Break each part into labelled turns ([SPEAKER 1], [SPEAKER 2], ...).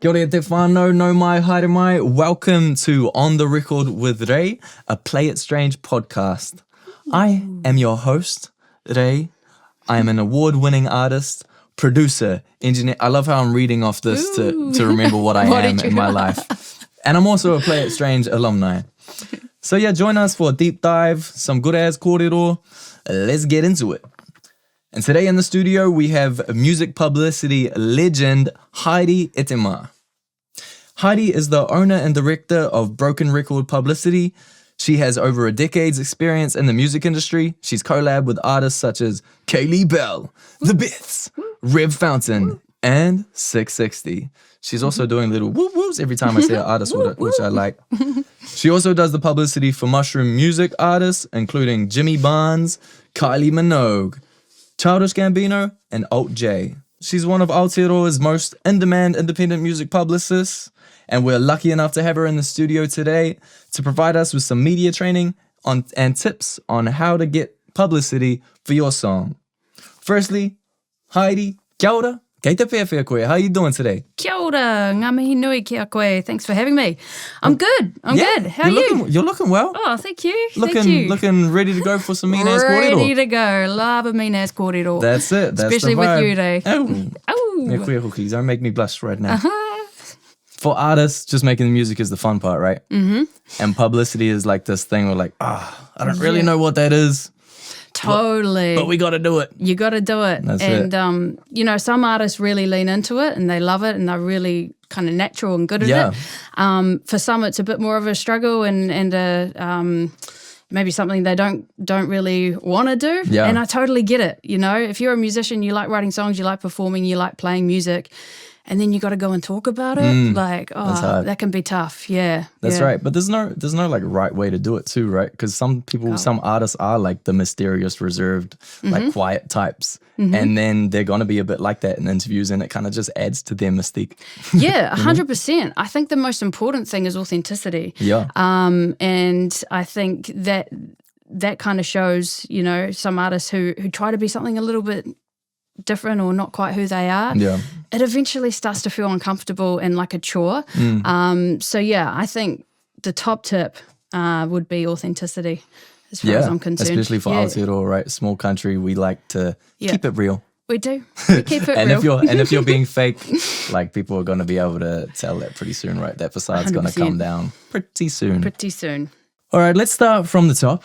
[SPEAKER 1] Kia ora te whānau, no mai, haere mai. Welcome to On The Record with Ray, a Play It Strange podcast. I am your host, Ray. I am an award-winning artist, producer, engineer. I love how I'm reading off this to remember what I am in my life. And I'm also a Play It Strange alumni. So yeah, join us for a deep dive, some good-ass kōrero. Let's get into it. And today in the studio, we have music publicity legend Heidi Ettema. Heidi is the owner and director of Broken Record Publicity. She has over a decade's experience in the music industry. She's collabed with artists such as Kaylee Bell, The Biths, Reb Fountain, and 660. She's also doing little whoop-whoops every time I say an artist, which I like. She also does the publicity for mushroom music artists, including Jimmy Barnes, Kylie Minogue, Childish Gambino, and Alt J. She's one of Aotearoa's most in-demand independent music publicists, and we're lucky enough to have her in the studio today to provide us with some media training and tips on how to get publicity for your song. Firstly, Heidi, kia ora, kei te pēwhia koe. How are you doing today?
[SPEAKER 2] Kia ora, ngā mihi nui kia koe. Thanks for having me. I'm good. I'm good. How are you?
[SPEAKER 1] You're looking well.
[SPEAKER 2] Oh, thank you.
[SPEAKER 1] Looking ready to go for some mean-ass kōrero.
[SPEAKER 2] Ready to go. Love a mean-ass kōrero.
[SPEAKER 1] That's it. That's
[SPEAKER 2] especially
[SPEAKER 1] the vibe.
[SPEAKER 2] with you, Ray.
[SPEAKER 1] Me koe hoki. Don't make me blush right now. For artists, just making the music is the fun part, right? Mm-hmm. And publicity is like this thing where like, I don't really know what that is.
[SPEAKER 2] Totally.
[SPEAKER 1] But we got to do it.
[SPEAKER 2] You got to do it.
[SPEAKER 1] That's
[SPEAKER 2] and,
[SPEAKER 1] it.
[SPEAKER 2] You know, some artists really lean into it and they love it and they're really kind of natural and good at it. For some, it's a bit more of a struggle and maybe something they don't really want to do.
[SPEAKER 1] Yeah.
[SPEAKER 2] And I totally get it. You know, if you're a musician, you like writing songs, you like performing, you like playing music, and then you got to go and talk about it. That can be tough. Yeah.
[SPEAKER 1] That's right. But there's no like right way to do it too, right? Because some artists are like the mysterious, reserved, like quiet types. Mm-hmm. And then they're going to be a bit like that in interviews and it kind of just adds to their mystique.
[SPEAKER 2] Yeah, 100%. I think the most important thing is authenticity.
[SPEAKER 1] Yeah.
[SPEAKER 2] And I think that kind of shows, you know, some artists who try to be something a little bit different or not quite who they are, it eventually starts to feel uncomfortable and like a chore. So yeah, I think the top tip would be authenticity as far as I'm concerned.
[SPEAKER 1] Especially for Aotearoa, right? Small country, we like to keep it real.
[SPEAKER 2] We do. We keep it real.
[SPEAKER 1] If you're being fake, like people are going to be able to tell that pretty soon, right? That facade's going to come down pretty soon.
[SPEAKER 2] Pretty soon.
[SPEAKER 1] All right, let's start from the top.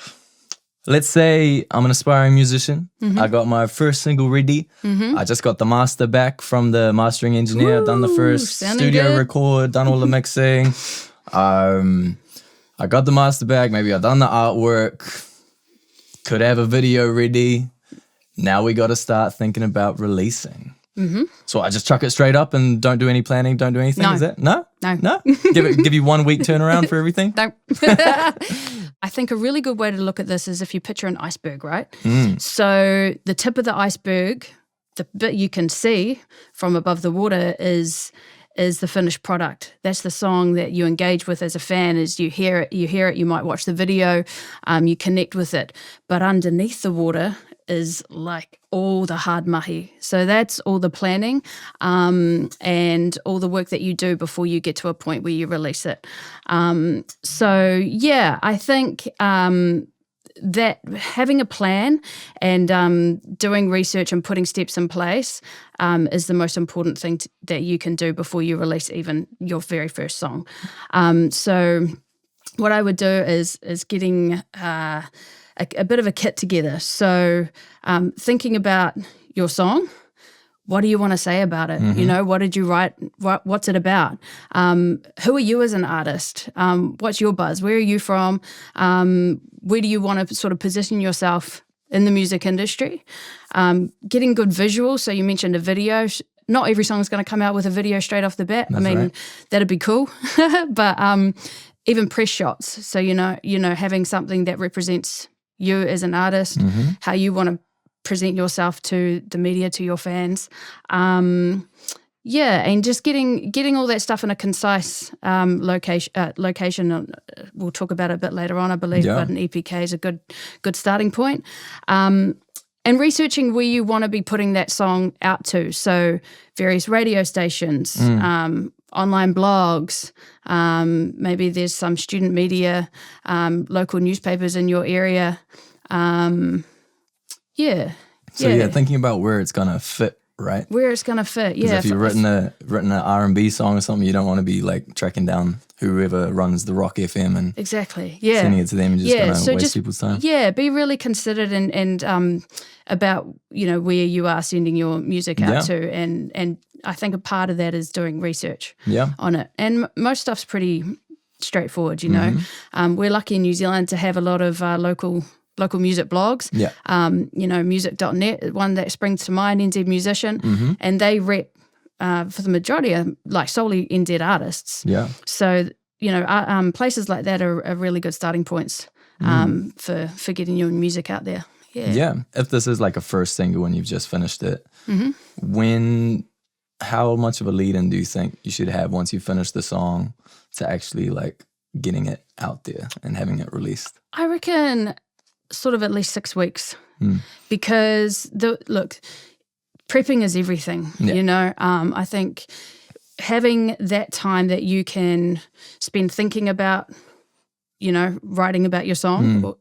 [SPEAKER 1] Let's say I'm an aspiring musician. I got my first single ready. I just got the master back from the mastering engineer. Done the first studio record, done all the mixing. I got the master back. Maybe I've done the artwork. Could have a video ready. Now we got to start thinking about releasing. So I just chuck it straight up and don't do any planning, don't do anything?
[SPEAKER 2] No.
[SPEAKER 1] Is that? No?
[SPEAKER 2] No.
[SPEAKER 1] Give you 1 week turnaround for everything?
[SPEAKER 2] No. I think a really good way to look at this is if you picture an iceberg, right? So the tip of the iceberg, the bit you can see from above the water is the finished product. That's the song that you engage with as a fan. As you hear it, you might watch the video, you connect with it. But underneath the water is like all the hard mahi. So that's all the planning and all the work that you do before you get to a point where you release it. So yeah, I think that having a plan and doing research and putting steps in place is the most important thing that you can do before you release even your very first song. So what I would do is getting a bit of a kit together. So thinking about your song, what do you want to say about it? You know, what did you write? What's it about? Who are you as an artist? What's your buzz? Where are you from? Where do you want to sort of position yourself in the music industry? Getting good visuals. So you mentioned a video. Not every song is going to come out with a video straight off the bat.
[SPEAKER 1] That's right.
[SPEAKER 2] That'd be cool. But even press shots. So, you know, having something that represents you as an artist, how you want to present yourself to the media, to your fans. And just getting all that stuff in a concise location. We'll talk about it a bit later on, I believe, but an EPK is a good starting point. And researching where you want to be putting that song out to. So various radio stations, online blogs. Maybe there's some student media, local newspapers in your area.
[SPEAKER 1] Thinking about where it's gonna fit, right?
[SPEAKER 2] Where it's gonna fit, yeah.
[SPEAKER 1] If you've written an R&B song or something, you don't want to be like tracking down whoever runs the Rock FM and sending it to them and just gonna waste people's time.
[SPEAKER 2] Yeah, be really considered and about where you are sending your music out to, and I think a part of that is doing research on it. And most stuff's pretty straightforward, We're lucky in New Zealand to have a lot of local music blogs. Music.net, one that springs to mind, NZ Musician, and they rep for the majority of like solely NZ artists. Yeah. So, places like that are really good starting points for getting your music out there. Yeah.
[SPEAKER 1] Yeah. If this is like a first single and you've just finished it, how much of a lead-in do you think you should have once you finish the song to actually like getting it out there and having it released?
[SPEAKER 2] I reckon sort of at least 6 weeks, because prepping is everything. I think having that time that you can spend thinking about, writing about your song,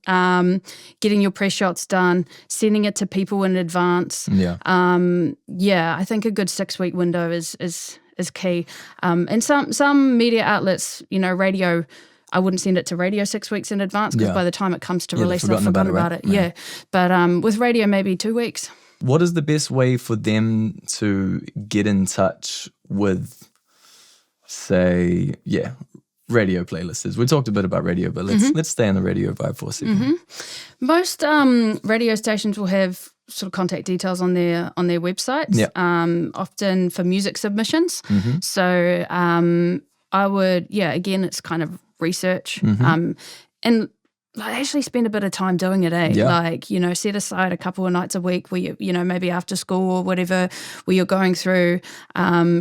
[SPEAKER 2] getting your press shots done, sending it to people in advance. I think a good 6 week window is key. And some media outlets, radio, I wouldn't send it to radio 6 weeks in advance, because by the time it comes to release, I've forgotten about it. Yeah. But with radio, maybe 2 weeks.
[SPEAKER 1] What is the best way for them to get in touch with, say, radio playlists? We talked a bit about radio, but let's stay on the radio vibe for a second.
[SPEAKER 2] Most radio stations will have sort of contact details on their websites, often for music submissions. So I would, again, it's kind of research, and actually spend a bit of time doing it, set aside a couple of nights a week where you maybe after school or whatever, where you're going through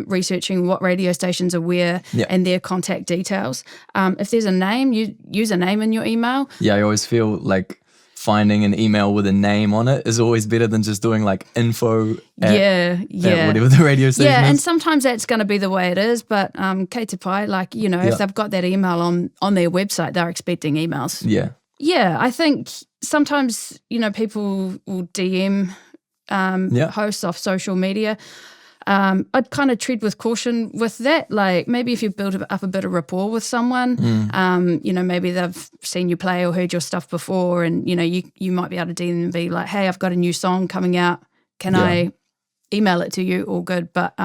[SPEAKER 2] researching what radio stations are where and their contact details. If there's a name, you use a name in your email.
[SPEAKER 1] I always feel like finding an email with a name on it is always better than just doing like info at whatever the radio station is.
[SPEAKER 2] And sometimes that's going to be the way it is, but kei te pai, if they've got that email on their website, they're expecting emails. I think sometimes people will DM hosts off social media. I'd kind of tread with caution with that. Like maybe if you've built up a bit of rapport with someone, maybe they've seen you play or heard your stuff before, and you might be able to DM and be like, "Hey, I've got a new song coming out. Can I email it to you?" All good. But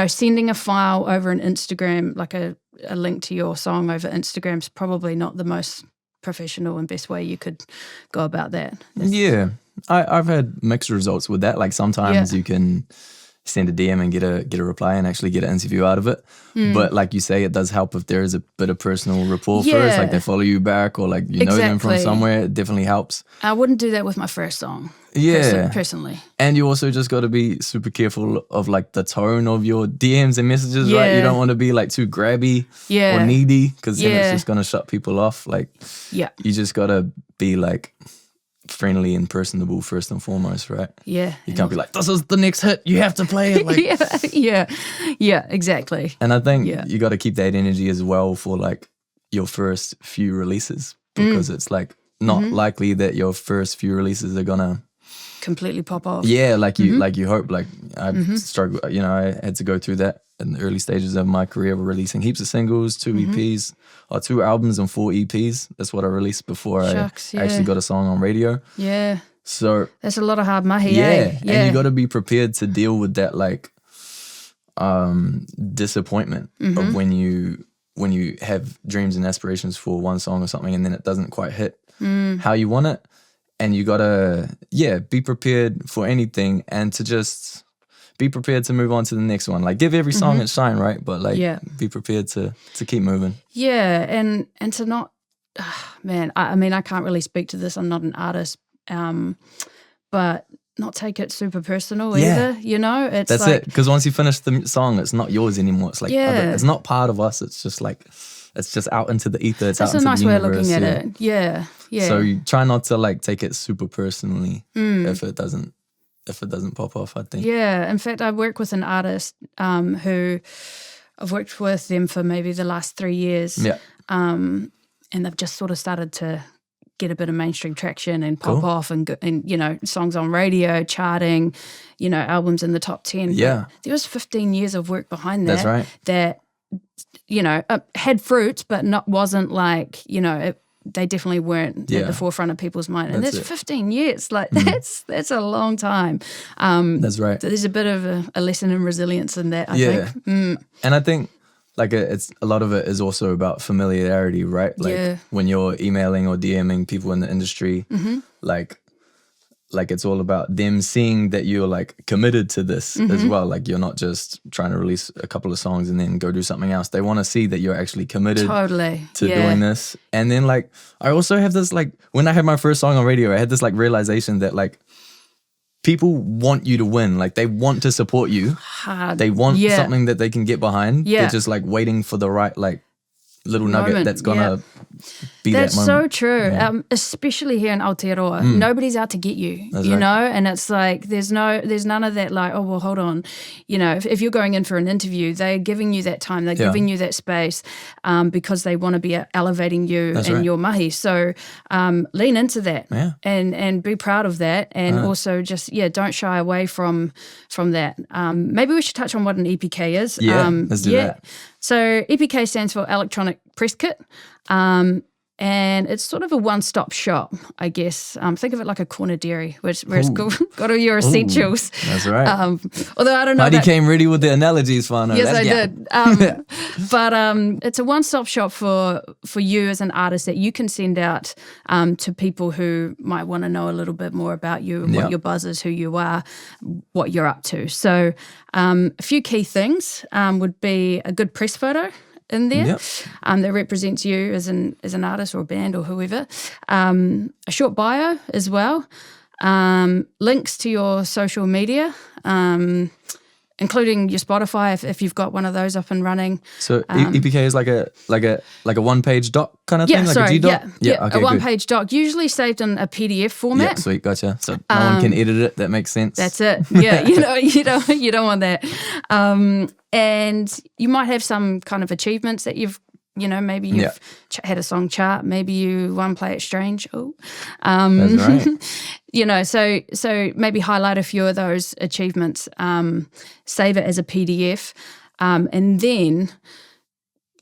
[SPEAKER 2] sending a file over an Instagram, like a link to your song over Instagram, is probably not the most professional and best way you could go about that.
[SPEAKER 1] I've had mixed results with that. Like sometimes you can send a DM and get a reply and actually get an interview out of it. But like you say, it does help if there is a bit of personal rapport first, like they follow you back or like you know them from somewhere. It definitely helps.
[SPEAKER 2] I wouldn't do that with my first song. Personally.
[SPEAKER 1] And you also just got to be super careful of like the tone of your DMs and messages, right? You don't want to be like too grabby or needy, because then it's just going to shut people off. Like you just got to be like friendly and personable first and foremost, right? You can't be like, this is the next hit, you have to play it. Like,
[SPEAKER 2] exactly.
[SPEAKER 1] And I think you got to keep that energy as well for like your first few releases, because it's like not likely that your first few releases are gonna
[SPEAKER 2] completely pop off.
[SPEAKER 1] Like you hope. Like I struggled, I had to go through that in the early stages of my career, releasing heaps of singles, 2 EPs, or 2 albums and 4 EPs. That's what I released before I actually got a song on radio. So
[SPEAKER 2] that's a lot of hard mahi.
[SPEAKER 1] And you got to be prepared to deal with that like disappointment of when you have dreams and aspirations for one song or something, and then it doesn't quite hit how you want it. And you got to, be prepared for anything, and to just be prepared to move on to the next one. Like give every song its shine, right? But like be prepared to keep moving.
[SPEAKER 2] And to not, I mean, I can't really speak to this. I'm not an artist, but not take it super personal either, It's
[SPEAKER 1] that's like, it. Because once you finish the song, it's not yours anymore. It's like, it's not part of us. It's just like, it's just out into the ether. It's
[SPEAKER 2] that's
[SPEAKER 1] out into
[SPEAKER 2] a nice
[SPEAKER 1] the
[SPEAKER 2] way
[SPEAKER 1] universe,
[SPEAKER 2] of looking at it. Yeah.
[SPEAKER 1] So you try not to like take it super personally if it doesn't pop off, I think.
[SPEAKER 2] Yeah. In fact, I work with an artist who I've worked with them for maybe the last 3 years.
[SPEAKER 1] Yeah.
[SPEAKER 2] And they've just sort of started to get a bit of mainstream traction and pop off and songs on radio, charting, albums in the top 10.
[SPEAKER 1] Yeah.
[SPEAKER 2] But there was 15 years of work behind that.
[SPEAKER 1] That's right.
[SPEAKER 2] That, had fruits, but wasn't like, they definitely weren't at the forefront of people's mind. And that's 15 years. Like that's a long time.
[SPEAKER 1] That's right.
[SPEAKER 2] There's a bit of a lesson in resilience in that, I think.
[SPEAKER 1] And I think like it's a lot of it is also about familiarity, right? Like when you're emailing or DMing people in the industry, like it's all about them seeing that you're like committed to this as well. Like you're not just trying to release a couple of songs and then go do something else. They want to see that you're actually committed to doing this. And then like I also have this like when I had my first song on radio, I had this like realization that like people want you to win. Like they want to support you. They want something that they can get behind. They're just like waiting for the right like little nugget that's gonna be
[SPEAKER 2] that's
[SPEAKER 1] that moment.
[SPEAKER 2] So true. Especially here in Aotearoa, nobody's out to get you.
[SPEAKER 1] That's
[SPEAKER 2] you
[SPEAKER 1] right.
[SPEAKER 2] know, and it's like there's none of that like, oh well, hold on. If you're going in for an interview, they're giving you that time, they're giving you that space, because they want to be elevating you and your mahi. So lean into that and be proud of that, and also just don't shy away from that. Maybe we should touch on what an EPK is.
[SPEAKER 1] Let's do that.
[SPEAKER 2] So EPK stands for Electronic Press Kit, and it's sort of a one-stop shop, I guess. Think of it like a corner dairy, where it's got all your essentials.
[SPEAKER 1] That's right.
[SPEAKER 2] Although I don't know.
[SPEAKER 1] Heidi came ready with the analogies, Whānau.
[SPEAKER 2] Yes, I did. But it's a one-stop shop for you as an artist that you can send out to people who might want to know a little bit more about you and what your buzz is, who you are, what you're up to. So a few key things would be a good press photo in there that represents you as an artist or a band or whoever. A short bio as well. Links to your social media, including your Spotify if you've got one of those up and running.
[SPEAKER 1] So EPK is like a one-page doc kind of thing, like a G-doc?
[SPEAKER 2] A one-page doc, usually saved in a PDF format.
[SPEAKER 1] Yeah, sweet, gotcha. So no one can edit it. That makes sense.
[SPEAKER 2] That's it. Yeah, you don't want that. And you might have some kind of achievements that you've. Maybe you've had a song chart. Maybe you won Play It Strange.
[SPEAKER 1] That's right.
[SPEAKER 2] So maybe highlight a few of those achievements. Save it as a PDF, and then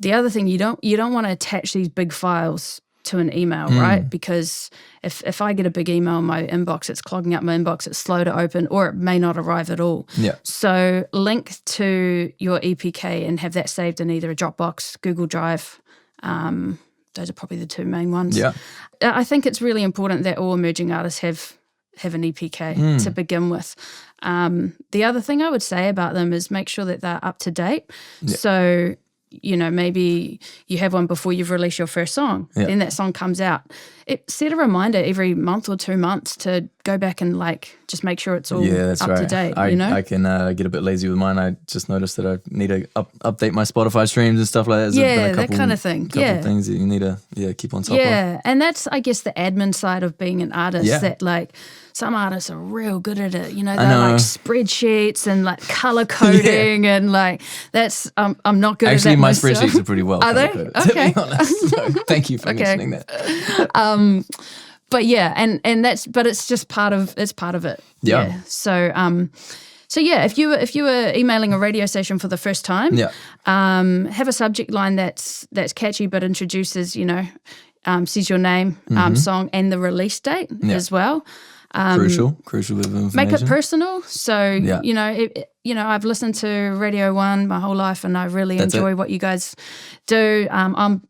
[SPEAKER 2] the other thing you don't want to attach these big files to an email, right? Because if I get a big email in my inbox, it's clogging up my inbox, it's slow to open, or it may not arrive at all.
[SPEAKER 1] Yeah.
[SPEAKER 2] So link to your EPK and have that saved in either a Dropbox, Google Drive. Those are probably the two main ones.
[SPEAKER 1] Yeah.
[SPEAKER 2] I think it's really important that all emerging artists have an EPK to begin with. The other thing I would say about them is make sure that they're up to date. Yeah. So maybe you have one before you've released your first song. Yeah. Then that song comes out. Set a reminder every month or 2 months to go back and just make sure it's all up to date.
[SPEAKER 1] I can get a bit lazy with mine. I just noticed that I need to update my Spotify streams and stuff like that.
[SPEAKER 2] That kind of thing.
[SPEAKER 1] Couple things that you need to keep on top of.
[SPEAKER 2] Yeah, and that's, I guess, the admin side of being an artist. Yeah. That some artists are real good at it. They're like spreadsheets and like color coding and that's I'm not good at that.
[SPEAKER 1] Actually, my spreadsheets are pretty well.
[SPEAKER 2] Are they?
[SPEAKER 1] Coded,
[SPEAKER 2] okay.
[SPEAKER 1] To be honest. So thank you for mentioning that.
[SPEAKER 2] But and it's just part of it. Yeah. So if you were emailing a radio station for the first time, have a subject line that's catchy but introduces, says your name, song, and the release date as well.
[SPEAKER 1] Crucial bit of information.
[SPEAKER 2] Make it personal. So I've listened to Radio 1 my whole life, and I really enjoy what you guys do. I'm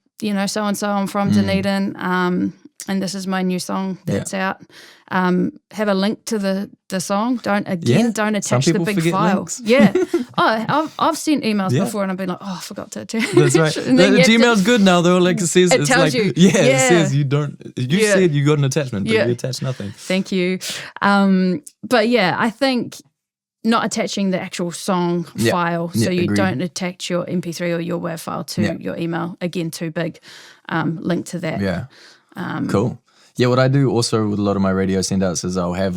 [SPEAKER 2] so and so. I'm from Dunedin, and this is my new song that's out. Have a link to the song. Don't attach the big file.
[SPEAKER 1] Links.
[SPEAKER 2] Yeah. I've sent emails before, and I've been like, I forgot to attach.
[SPEAKER 1] That's right. The Gmail's good now though. Like it says,
[SPEAKER 2] it tells you.
[SPEAKER 1] Yeah, it says you don't. You said you got an attachment, but you attached nothing.
[SPEAKER 2] Thank you. But I think not attaching the actual song file, so you don't attach your MP3 or your WAV file to your email. Again, too big. Link to that.
[SPEAKER 1] Yeah. Cool. Yeah, what I do also with a lot of my radio send outs is I'll have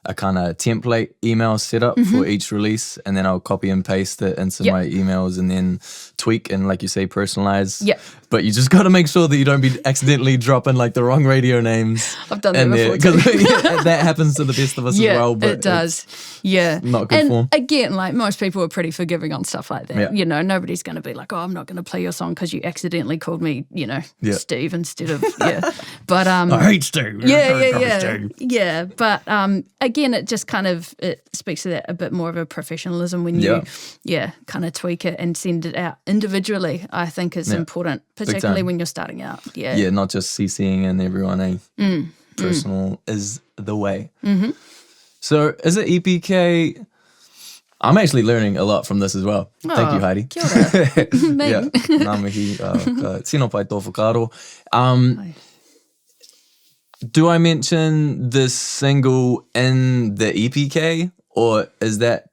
[SPEAKER 1] a kind of template email setup for each release, and then I'll copy and paste it into my emails and then tweak and, like you say, personalize.
[SPEAKER 2] Yep.
[SPEAKER 1] But you just got to make sure that you don't be accidentally dropping like the wrong radio names.
[SPEAKER 2] I've done that before too.
[SPEAKER 1] Because that happens to the best of us as well. But
[SPEAKER 2] it does. Yeah.
[SPEAKER 1] Not good form.
[SPEAKER 2] Again, like most people are pretty forgiving on stuff like that.
[SPEAKER 1] Yeah.
[SPEAKER 2] You know, nobody's going to be like, oh, I'm not going to play your song because you accidentally called me, you know, Steve instead of, But
[SPEAKER 1] I hate Steve.
[SPEAKER 2] Yeah. But again, it just kind of, it speaks to that a bit more of a professionalism when you, kind of tweak it and send it out individually, I think is important, particularly when you're starting out. Yeah.
[SPEAKER 1] Yeah, not just CCing and everyone, Personal is the way.
[SPEAKER 2] Mm-hmm.
[SPEAKER 1] So is it EPK? I'm actually learning a lot from this as well. Thank you, Heidi.
[SPEAKER 2] Kia ora.
[SPEAKER 1] Yeah, ngā mihi, tino pai tō whakaaro. Do I mention this single in the EPK, or is that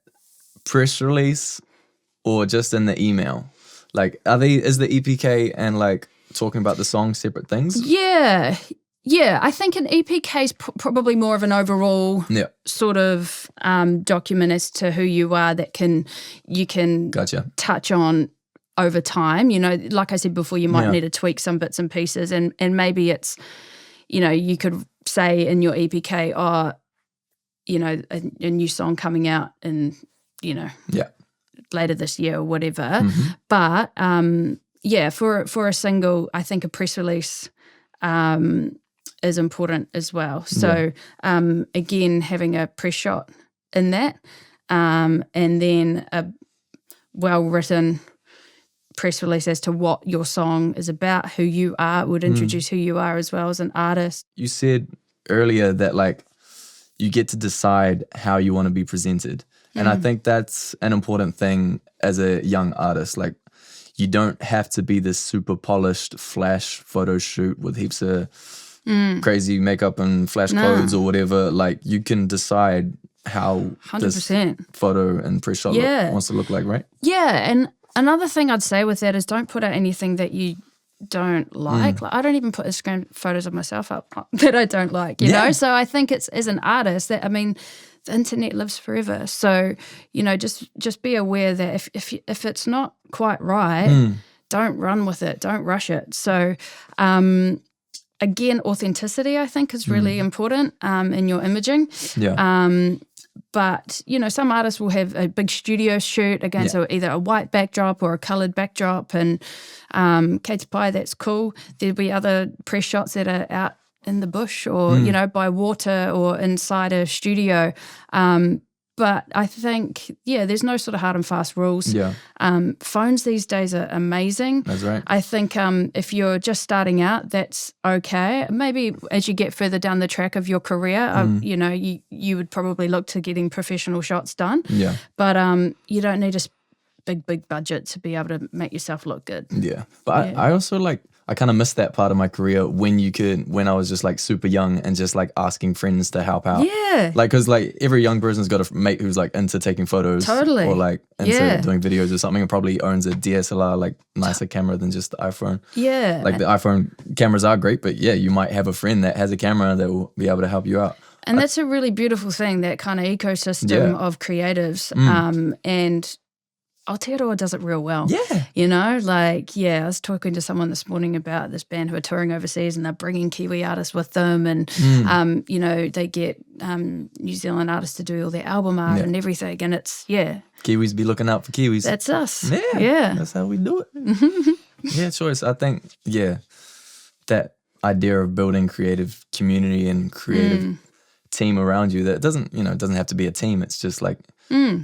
[SPEAKER 1] press release, or just in the email? Like, is the EPK and like talking about the song separate things?
[SPEAKER 2] Yeah, I think an EPK is probably more of an overall sort of document as to who you are that you can touch on over time. You know, like I said before, you might need to tweak some bits and pieces, and maybe it's, you know, you could say in your EPK, you know, a new song coming out in, you know, later this year or whatever.
[SPEAKER 1] Mm-hmm.
[SPEAKER 2] But for a single, I think a press release is important as well. So again, having a press shot in that, and then a well-written press release as to what your song is about, who you are, would introduce who you are as well as an artist.
[SPEAKER 1] You said earlier that like you get to decide how you want to be presented. And I think that's an important thing as a young artist. Like, you don't have to be this super polished flash photo shoot with heaps of crazy makeup and flash clothes or whatever. Like, you can decide how
[SPEAKER 2] 100%.
[SPEAKER 1] this photo and press shot wants to look like, right?
[SPEAKER 2] Yeah, and another thing I'd say with that is don't put out anything that you don't like. Like, I don't even put Instagram photos of myself up that I don't like, you know? So I think it's, as an artist, that, I mean, the internet lives forever. So, you know, just be aware that if it's not quite right, don't run with it, don't rush it. So, again, authenticity, I think, is really important in your imaging. But, you know, some artists will have a big studio shoot against either a white backdrop or a coloured backdrop, and Kate Pai, that's cool. There'll be other press shots that are out in the bush or, you know, by water or inside a studio. But I think, there's no sort of hard and fast rules. Phones these days are amazing.
[SPEAKER 1] That's right.
[SPEAKER 2] I think if you're just starting out, that's okay. Maybe as you get further down the track of your career, you know, you would probably look to getting professional shots done. But you don't need a big budget to be able to make yourself look good.
[SPEAKER 1] But I also like, I kind of missed that part of my career when I was just like super young and just like asking friends to help out. Like, cause like every young person's got a mate who's like into taking photos. Or like into doing videos or something, and probably owns a DSLR, like nicer camera than just the iPhone. Like the iPhone cameras are great, but you might have a friend that has a camera that will be able to help you out.
[SPEAKER 2] And that's a really beautiful thing, that kind of ecosystem of creatives. And Aotearoa does it real well. You know, like, I was talking to someone this morning about this band who are touring overseas, and they're bringing Kiwi artists with them, and, you know, they get New Zealand artists to do all their album art and everything, and it's,
[SPEAKER 1] Kiwis be looking out for Kiwis.
[SPEAKER 2] That's us.
[SPEAKER 1] That's how we do it. Choice. I think, that idea of building creative community and creative team around you, that doesn't have to be a team. It's just like,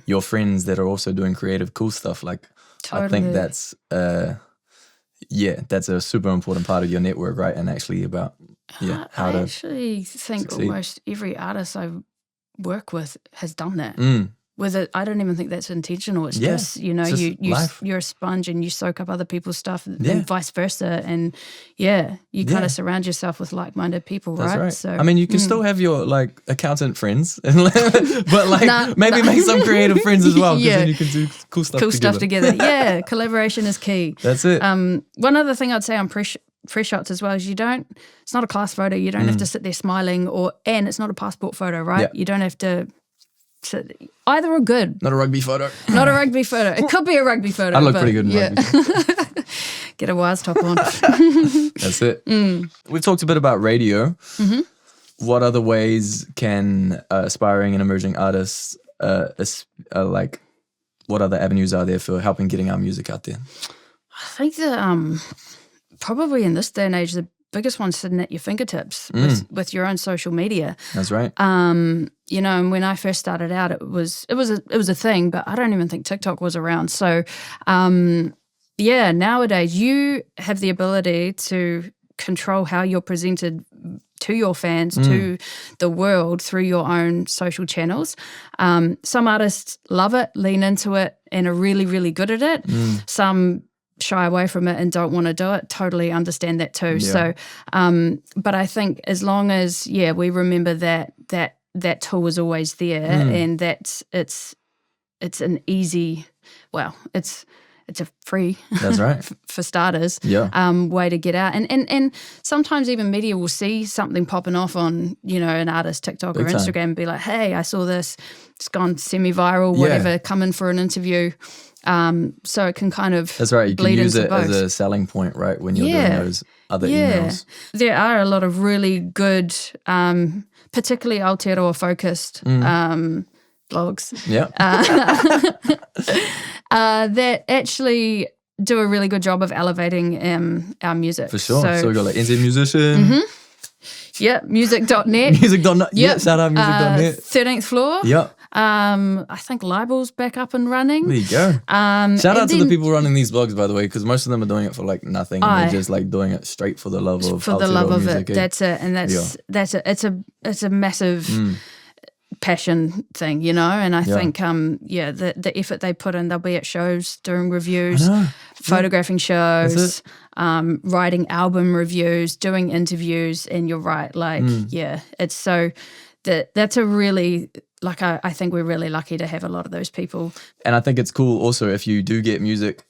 [SPEAKER 1] your friends that are also doing creative, cool stuff. Like, I think that's, that's a super important part of your network, right? And actually about, how to
[SPEAKER 2] actually think
[SPEAKER 1] succeed.
[SPEAKER 2] Almost every artist I work with has done that. With it, I don't even think that's intentional. It's just, you know, you're a sponge and you soak up other people's stuff, and vice versa. And you kind of surround yourself with like-minded people, right?
[SPEAKER 1] So I mean, you can still have your like accountant friends, but like maybe make some creative friends as well, because then you can do cool stuff together.
[SPEAKER 2] Collaboration is key.
[SPEAKER 1] That's it.
[SPEAKER 2] One other thing I'd say on press shots as well is it's not a class photo. You don't have to sit there smiling and it's not a passport photo, right?
[SPEAKER 1] Yeah.
[SPEAKER 2] You don't have to sit, either are good.
[SPEAKER 1] Not a rugby photo.
[SPEAKER 2] Not a rugby photo. It could be a rugby photo.
[SPEAKER 1] I look pretty good in rugby.
[SPEAKER 2] Get a wise top on.
[SPEAKER 1] That's it. We've talked a bit about radio. What other ways can aspiring and emerging artists, what other avenues are there for helping getting our music out there?
[SPEAKER 2] I think that probably in this day and age, the biggest one's sitting at your fingertips with your own social media.
[SPEAKER 1] That's right.
[SPEAKER 2] You know, and when I first started out, it was a thing, but I don't even think TikTok was around. So, nowadays you have the ability to control how you're presented to your fans, to the world through your own social channels. Some artists love it, lean into it, and are really, really good at it. Some shy away from it and don't want to do it. Totally understand that too.
[SPEAKER 1] Yeah.
[SPEAKER 2] So, but I think as long as we remember that tool is always there, and that it's an easy, it's a free,
[SPEAKER 1] that's right,
[SPEAKER 2] for starters, way to get out. And sometimes even media will see something popping off on, an artist's TikTok or Instagram and be like, hey, I saw this, it's gone semi-viral, whatever, come in for an interview. So it can kind of
[SPEAKER 1] that's right. You can use it
[SPEAKER 2] both
[SPEAKER 1] as a selling point, right, when you're doing those other emails.
[SPEAKER 2] There are a lot of really good, particularly Aotearoa focused blogs. That actually do a really good job of elevating our music.
[SPEAKER 1] For sure. So we got like NZ Musician.
[SPEAKER 2] Yep, music.net.
[SPEAKER 1] Music.net. Yep. Shout out music.net.
[SPEAKER 2] 13th Floor.
[SPEAKER 1] Yep.
[SPEAKER 2] I think Libel's back up and running.
[SPEAKER 1] There you go. Shout out to the people running these blogs, by the way, because most of them are doing it for like nothing, and they're just like doing it straight for the love of music.
[SPEAKER 2] That's it, and that's it. It's a massive passion thing, and I think the effort they put in, they'll be at shows doing reviews, photographing shows, writing album reviews, doing interviews, and you're right, it's so that's a really I think we're really lucky to have a lot of those people.
[SPEAKER 1] And I think it's cool also if you do get music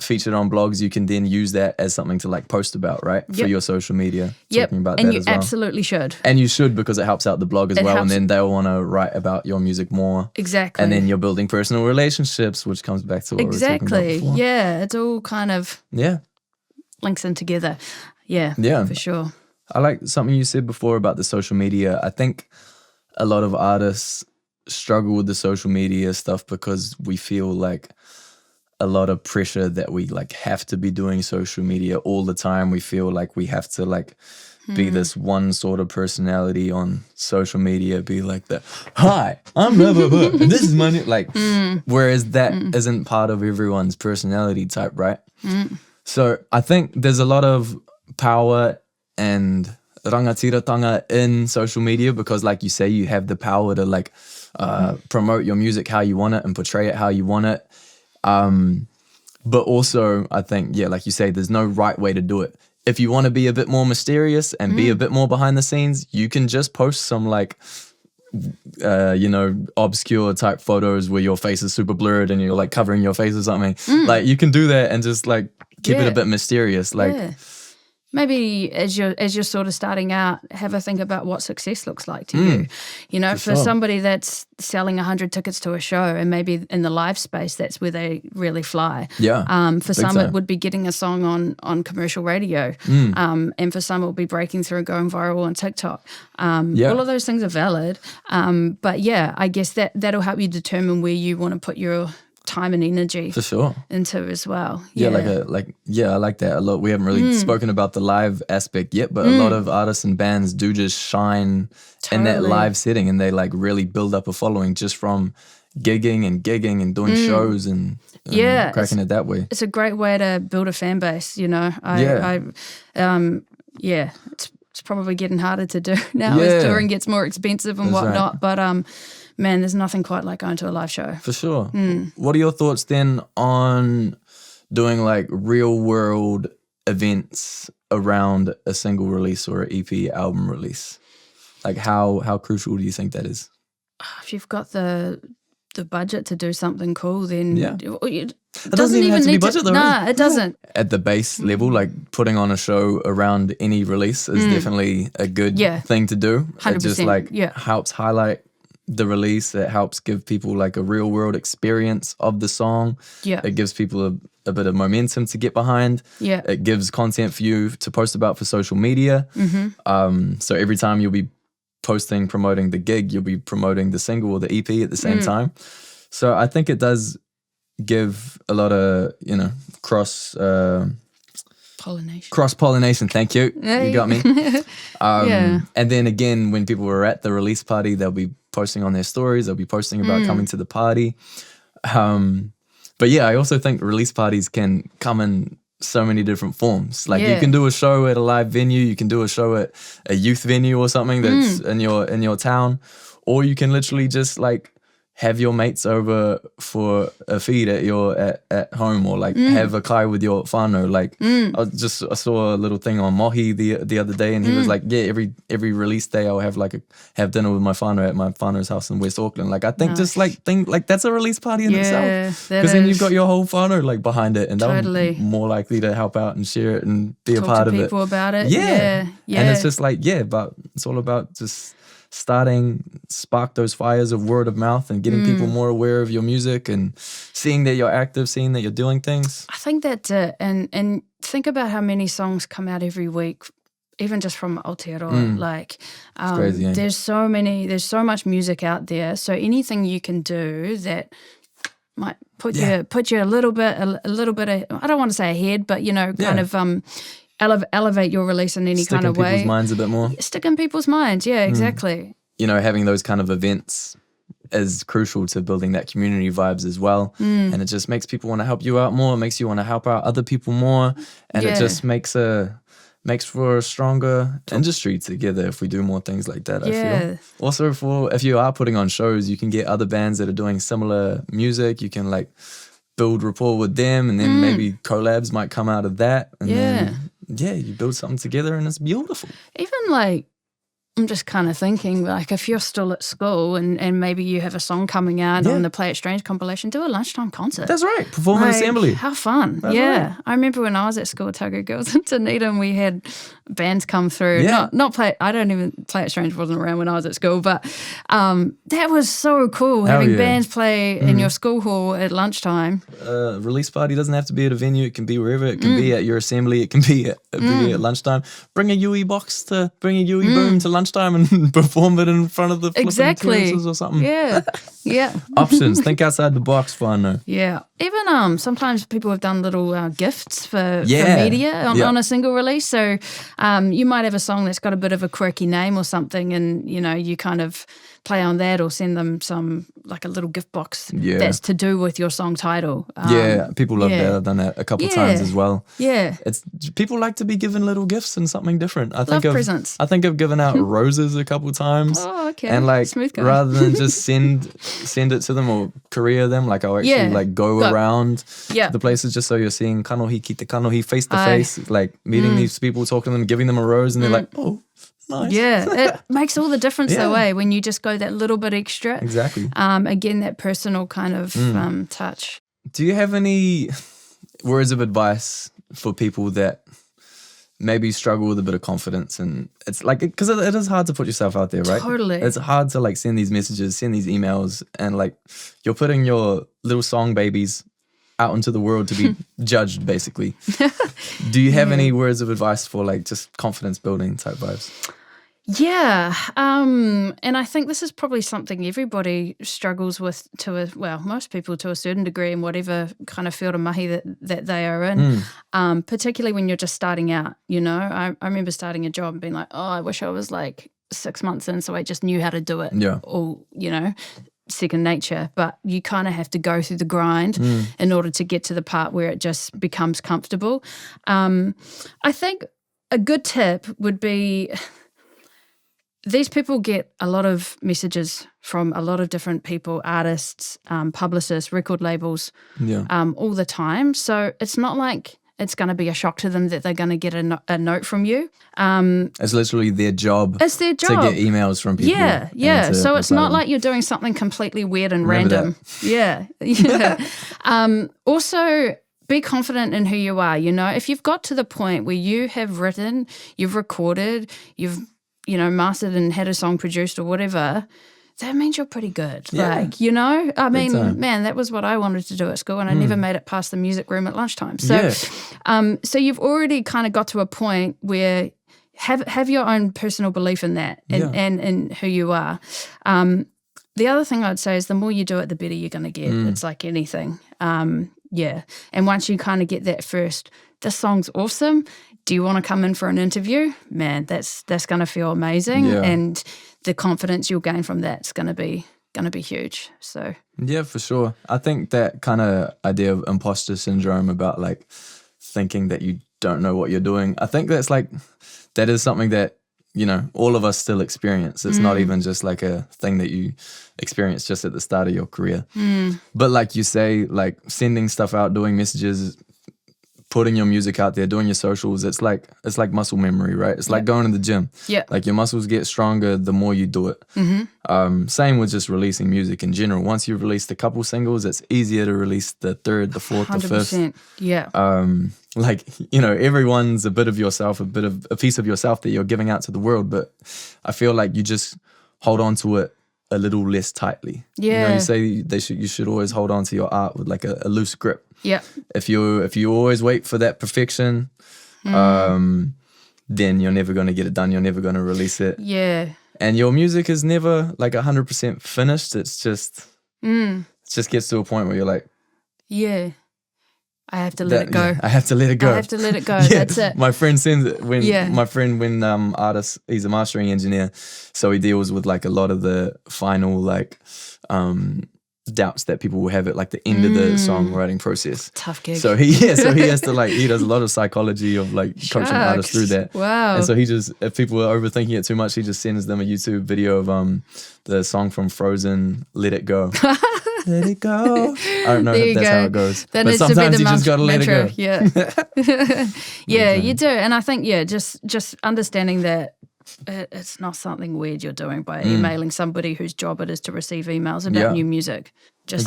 [SPEAKER 1] featured on blogs, you can then use that as something to like post about, right? For your social media. Talking about
[SPEAKER 2] and
[SPEAKER 1] that
[SPEAKER 2] you
[SPEAKER 1] as well.
[SPEAKER 2] Absolutely should.
[SPEAKER 1] And you should, because it helps out the blog as well, and then they'll want to write about your music more.
[SPEAKER 2] Exactly.
[SPEAKER 1] And then you're building personal relationships, which comes back to what we were talking about before.
[SPEAKER 2] Yeah, it's all kind of links in together. Yeah, for sure.
[SPEAKER 1] I like something you said before about the social media. I think a lot of artists struggle with the social media stuff because we feel like a lot of pressure that we like have to be doing social media all the time. We feel like we have to like be this one sort of personality on social media, be like the, hi, I'm blah, blah, blah, and this is my new, whereas that isn't part of everyone's personality type, right? So I think there's a lot of power and rangatiratanga in social media because like you say, you have the power to like promote your music how you want it and portray it how you want it. But also I think, like you say, there's no right way to do it. If you want to be a bit more mysterious and be a bit more behind the scenes, you can just post some like, obscure type photos where your face is super blurred and you're like covering your face or something. Like you can do that and just like keep it a bit mysterious. Like
[SPEAKER 2] maybe as you're sort of starting out, have a think about what success looks like to you. For somebody that's selling 100 tickets to a show and maybe in the live space, that's where they really fly. For some it would be getting a song on commercial radio, and for some it will be breaking through and going viral on TikTok. All of those things are valid, but I guess that'll help you determine where you want to put your time and energy
[SPEAKER 1] for sure
[SPEAKER 2] into as well.
[SPEAKER 1] I like that a lot. We haven't really spoken about the live aspect yet, but a lot of artists and bands do just shine in that live setting, and they like really build up a following just from gigging and doing shows and cracking it that way.
[SPEAKER 2] It's a great way to build a fan base, it's probably getting harder to do now as touring gets more expensive and whatnot, but man, there's nothing quite like going to a live show.
[SPEAKER 1] For sure. What are your thoughts then on doing like real world events around a single release or an EP album release? Like how crucial do you think that is?
[SPEAKER 2] If you've got the the budget to do something cool, then
[SPEAKER 1] it doesn't even have to be budget though.
[SPEAKER 2] Nah, it doesn't.
[SPEAKER 1] At the base level, like putting on a show around any release is definitely a good thing to do.
[SPEAKER 2] 100%,
[SPEAKER 1] It just helps highlight the release. It helps give people like a real world experience of the song.
[SPEAKER 2] Yeah.
[SPEAKER 1] It gives people a bit of momentum to get behind.
[SPEAKER 2] Yeah.
[SPEAKER 1] It gives content for you to post about for social media. So every time you'll be posting, promoting the gig, you'll be promoting the single or the EP at the same time. So I think it does give a lot of, cross-pollination. Thank you. You got me. And then again, when people were at the release party, they'll be posting on their stories. They'll be posting about coming to the party. But yeah, I also think release parties can come in so many different forms. Like you can do a show at a live venue, you can do a show at a youth venue or something that's in your town, or you can literally just like have your mates over for a feed at home, or like have a kai with your whānau. Like I saw a little thing on Mohi the other day, and he was like, every release day I'll have dinner with my whānau at my whānau's house in West Auckland. Like I think like that's a release party in itself, because then you've got your whole whānau like behind it, and they're more likely to help out and share it and be a part of it.
[SPEAKER 2] People about it.
[SPEAKER 1] Yeah. And it's just like but it's all about just spark those fires of word of mouth and getting people more aware of your music and seeing that you're active, seeing that you're doing things.
[SPEAKER 2] I think that's it. And think about how many songs come out every week, even just from Aotearoa. Like
[SPEAKER 1] crazy,
[SPEAKER 2] there's so much music out there. So anything you can do that might put you a little bit I don't want to say ahead, but kind of elevate your release in any kind of way.
[SPEAKER 1] Stick in people's minds a bit more.
[SPEAKER 2] Stick in people's minds, yeah, exactly.
[SPEAKER 1] Having those kind of events is crucial to building that community vibes as well. And it just makes people want to help you out more. It makes you want to help out other people more. And it just makes for a stronger industry together if we do more things like that, I feel. Also, if you are putting on shows, you can get other bands that are doing similar music. You can like build rapport with them, and then maybe collabs might come out of that. And then you build something together, and it's beautiful.
[SPEAKER 2] Even like, I'm just kind of thinking, like, if you're still at school and maybe you have a song coming out on the Play It Strange compilation, do a lunchtime concert.
[SPEAKER 1] That's right. Perform an assembly.
[SPEAKER 2] How fun. That's right. I remember when I was at school, Tago Girls in Dunedin, we had bands come through. Not play. I don't even, Play It Strange wasn't around when I was at school, but that was so cool, having bands play in your school hall at lunchtime.
[SPEAKER 1] Release party doesn't have to be at a venue. It can be wherever. It can be at your assembly. It can be at lunchtime. Bring a UE boom to lunchtime and perform it in front of the flipping or something.
[SPEAKER 2] Yeah.
[SPEAKER 1] Options. Think outside the box, whānau.
[SPEAKER 2] Yeah. Even sometimes people have done little gifts for media on a single release. So you might have a song that's got a bit of a quirky name or something, and you kind of play on that, or send them some, like a little gift box that's to do with your song title.
[SPEAKER 1] People love that. I've done that a couple of times as well. It's people like to be given little gifts and something different. I think
[SPEAKER 2] presents.
[SPEAKER 1] I think I've given out roses a couple of times.
[SPEAKER 2] Oh, okay.
[SPEAKER 1] And like,
[SPEAKER 2] smooth guy.
[SPEAKER 1] rather than just send it to them or courier them, like I'll actually like go around the places just so you're seeing kanohi, ki te kanohi, face to face, like meeting these people, talking to them, giving them a rose, and they're like, oh, nice.
[SPEAKER 2] Yeah, it makes all the difference that way when you just go that little bit extra.
[SPEAKER 1] Exactly.
[SPEAKER 2] Again, that personal kind of touch.
[SPEAKER 1] Do you have any words of advice for people that maybe struggle with a bit of confidence? And it's like, because it is hard to put yourself out there, right?
[SPEAKER 2] Totally.
[SPEAKER 1] It's hard to like send these messages, send these emails, and like you're putting your little song babies out into the world to be judged, basically. Do you have any words of advice for like just confidence building type vibes?
[SPEAKER 2] Yeah, and I think this is probably something everybody struggles with most people to a certain degree in whatever kind of field of mahi that they are in, particularly when you're just starting out, I remember starting a job and being like, oh, I wish I was like 6 months in so I just knew how to do it.
[SPEAKER 1] Yeah.
[SPEAKER 2] Or, second nature, but you kind of have to go through the grind in order to get to the part where it just becomes comfortable. I think a good tip would be, these people get a lot of messages from a lot of different people, artists, publicists, record labels, all the time. So it's not like it's going to be a shock to them that they're going to get a note from you.
[SPEAKER 1] It's literally their job.
[SPEAKER 2] It's their job
[SPEAKER 1] to get emails from people.
[SPEAKER 2] Yeah. So it's not like you're doing something completely weird and random. Yeah. Also, be confident in who you are. You know, if you've got to the point where you have written, you've recorded, you've, mastered and had a song produced or whatever, that means you're pretty good.
[SPEAKER 1] Yeah.
[SPEAKER 2] Like, I mean, man, that was what I wanted to do at school, and I never made it past the music room at lunchtime. So, so you've already kind of got to a point where have your own personal belief in that and in who you are. The other thing I'd say is the more you do it, the better you're going to get. It's like anything. And once you kind of get that first, this song's awesome. Do you want to come in for an interview? Man, that's going to feel amazing.
[SPEAKER 1] Yeah.
[SPEAKER 2] And the confidence you'll gain from that's going to be huge. So
[SPEAKER 1] yeah, for sure. I think that kind of idea of imposter syndrome about like thinking that you don't know what you're doing, I think that is something that, all of us still experience. It's not even just like a thing that you experience just at the start of your career. But like you say, like sending stuff out, doing messages, putting your music out there, doing your socials, it's like muscle memory, right? It's like going to the gym.
[SPEAKER 2] Yeah.
[SPEAKER 1] Like your muscles get stronger the more you do it. Same with just releasing music in general. Once you've released a couple singles, it's easier to release the third, the fourth,
[SPEAKER 2] 100%.
[SPEAKER 1] the fifth.
[SPEAKER 2] Yeah.
[SPEAKER 1] Everyone's a bit of yourself, a piece of yourself that you're giving out to the world. But I feel like you just hold on to it a little less tightly.
[SPEAKER 2] Yeah.
[SPEAKER 1] You say you should always hold on to your art with like a loose grip.
[SPEAKER 2] Yeah.
[SPEAKER 1] If you always wait for that perfection, then you're never going to get it done. You're never going to release it.
[SPEAKER 2] Yeah.
[SPEAKER 1] And your music is never like 100% finished. It's just it just gets to a point where you're like,
[SPEAKER 2] yeah, I have to let it go.
[SPEAKER 1] Yeah, I have to let it go.
[SPEAKER 2] I have to let it go. That's it.
[SPEAKER 1] My friend sends it when artist, he's a mastering engineer, so he deals with like a lot of the final like doubts that people will have at like the end of the songwriting process.
[SPEAKER 2] Tough gig.
[SPEAKER 1] So he has to like, he does a lot of psychology of like coaching artists through that.
[SPEAKER 2] Wow.
[SPEAKER 1] And so if people are overthinking it too much, he just sends them a YouTube video of the song from Frozen, Let It Go. Let it go. I don't know if that's how it goes.
[SPEAKER 2] That
[SPEAKER 1] but
[SPEAKER 2] needs to be
[SPEAKER 1] sometimes
[SPEAKER 2] the
[SPEAKER 1] you just gotta let it go.
[SPEAKER 2] Yeah. You do. And I think, just understanding that it's not something weird you're doing by emailing somebody whose job it is to receive emails about new music.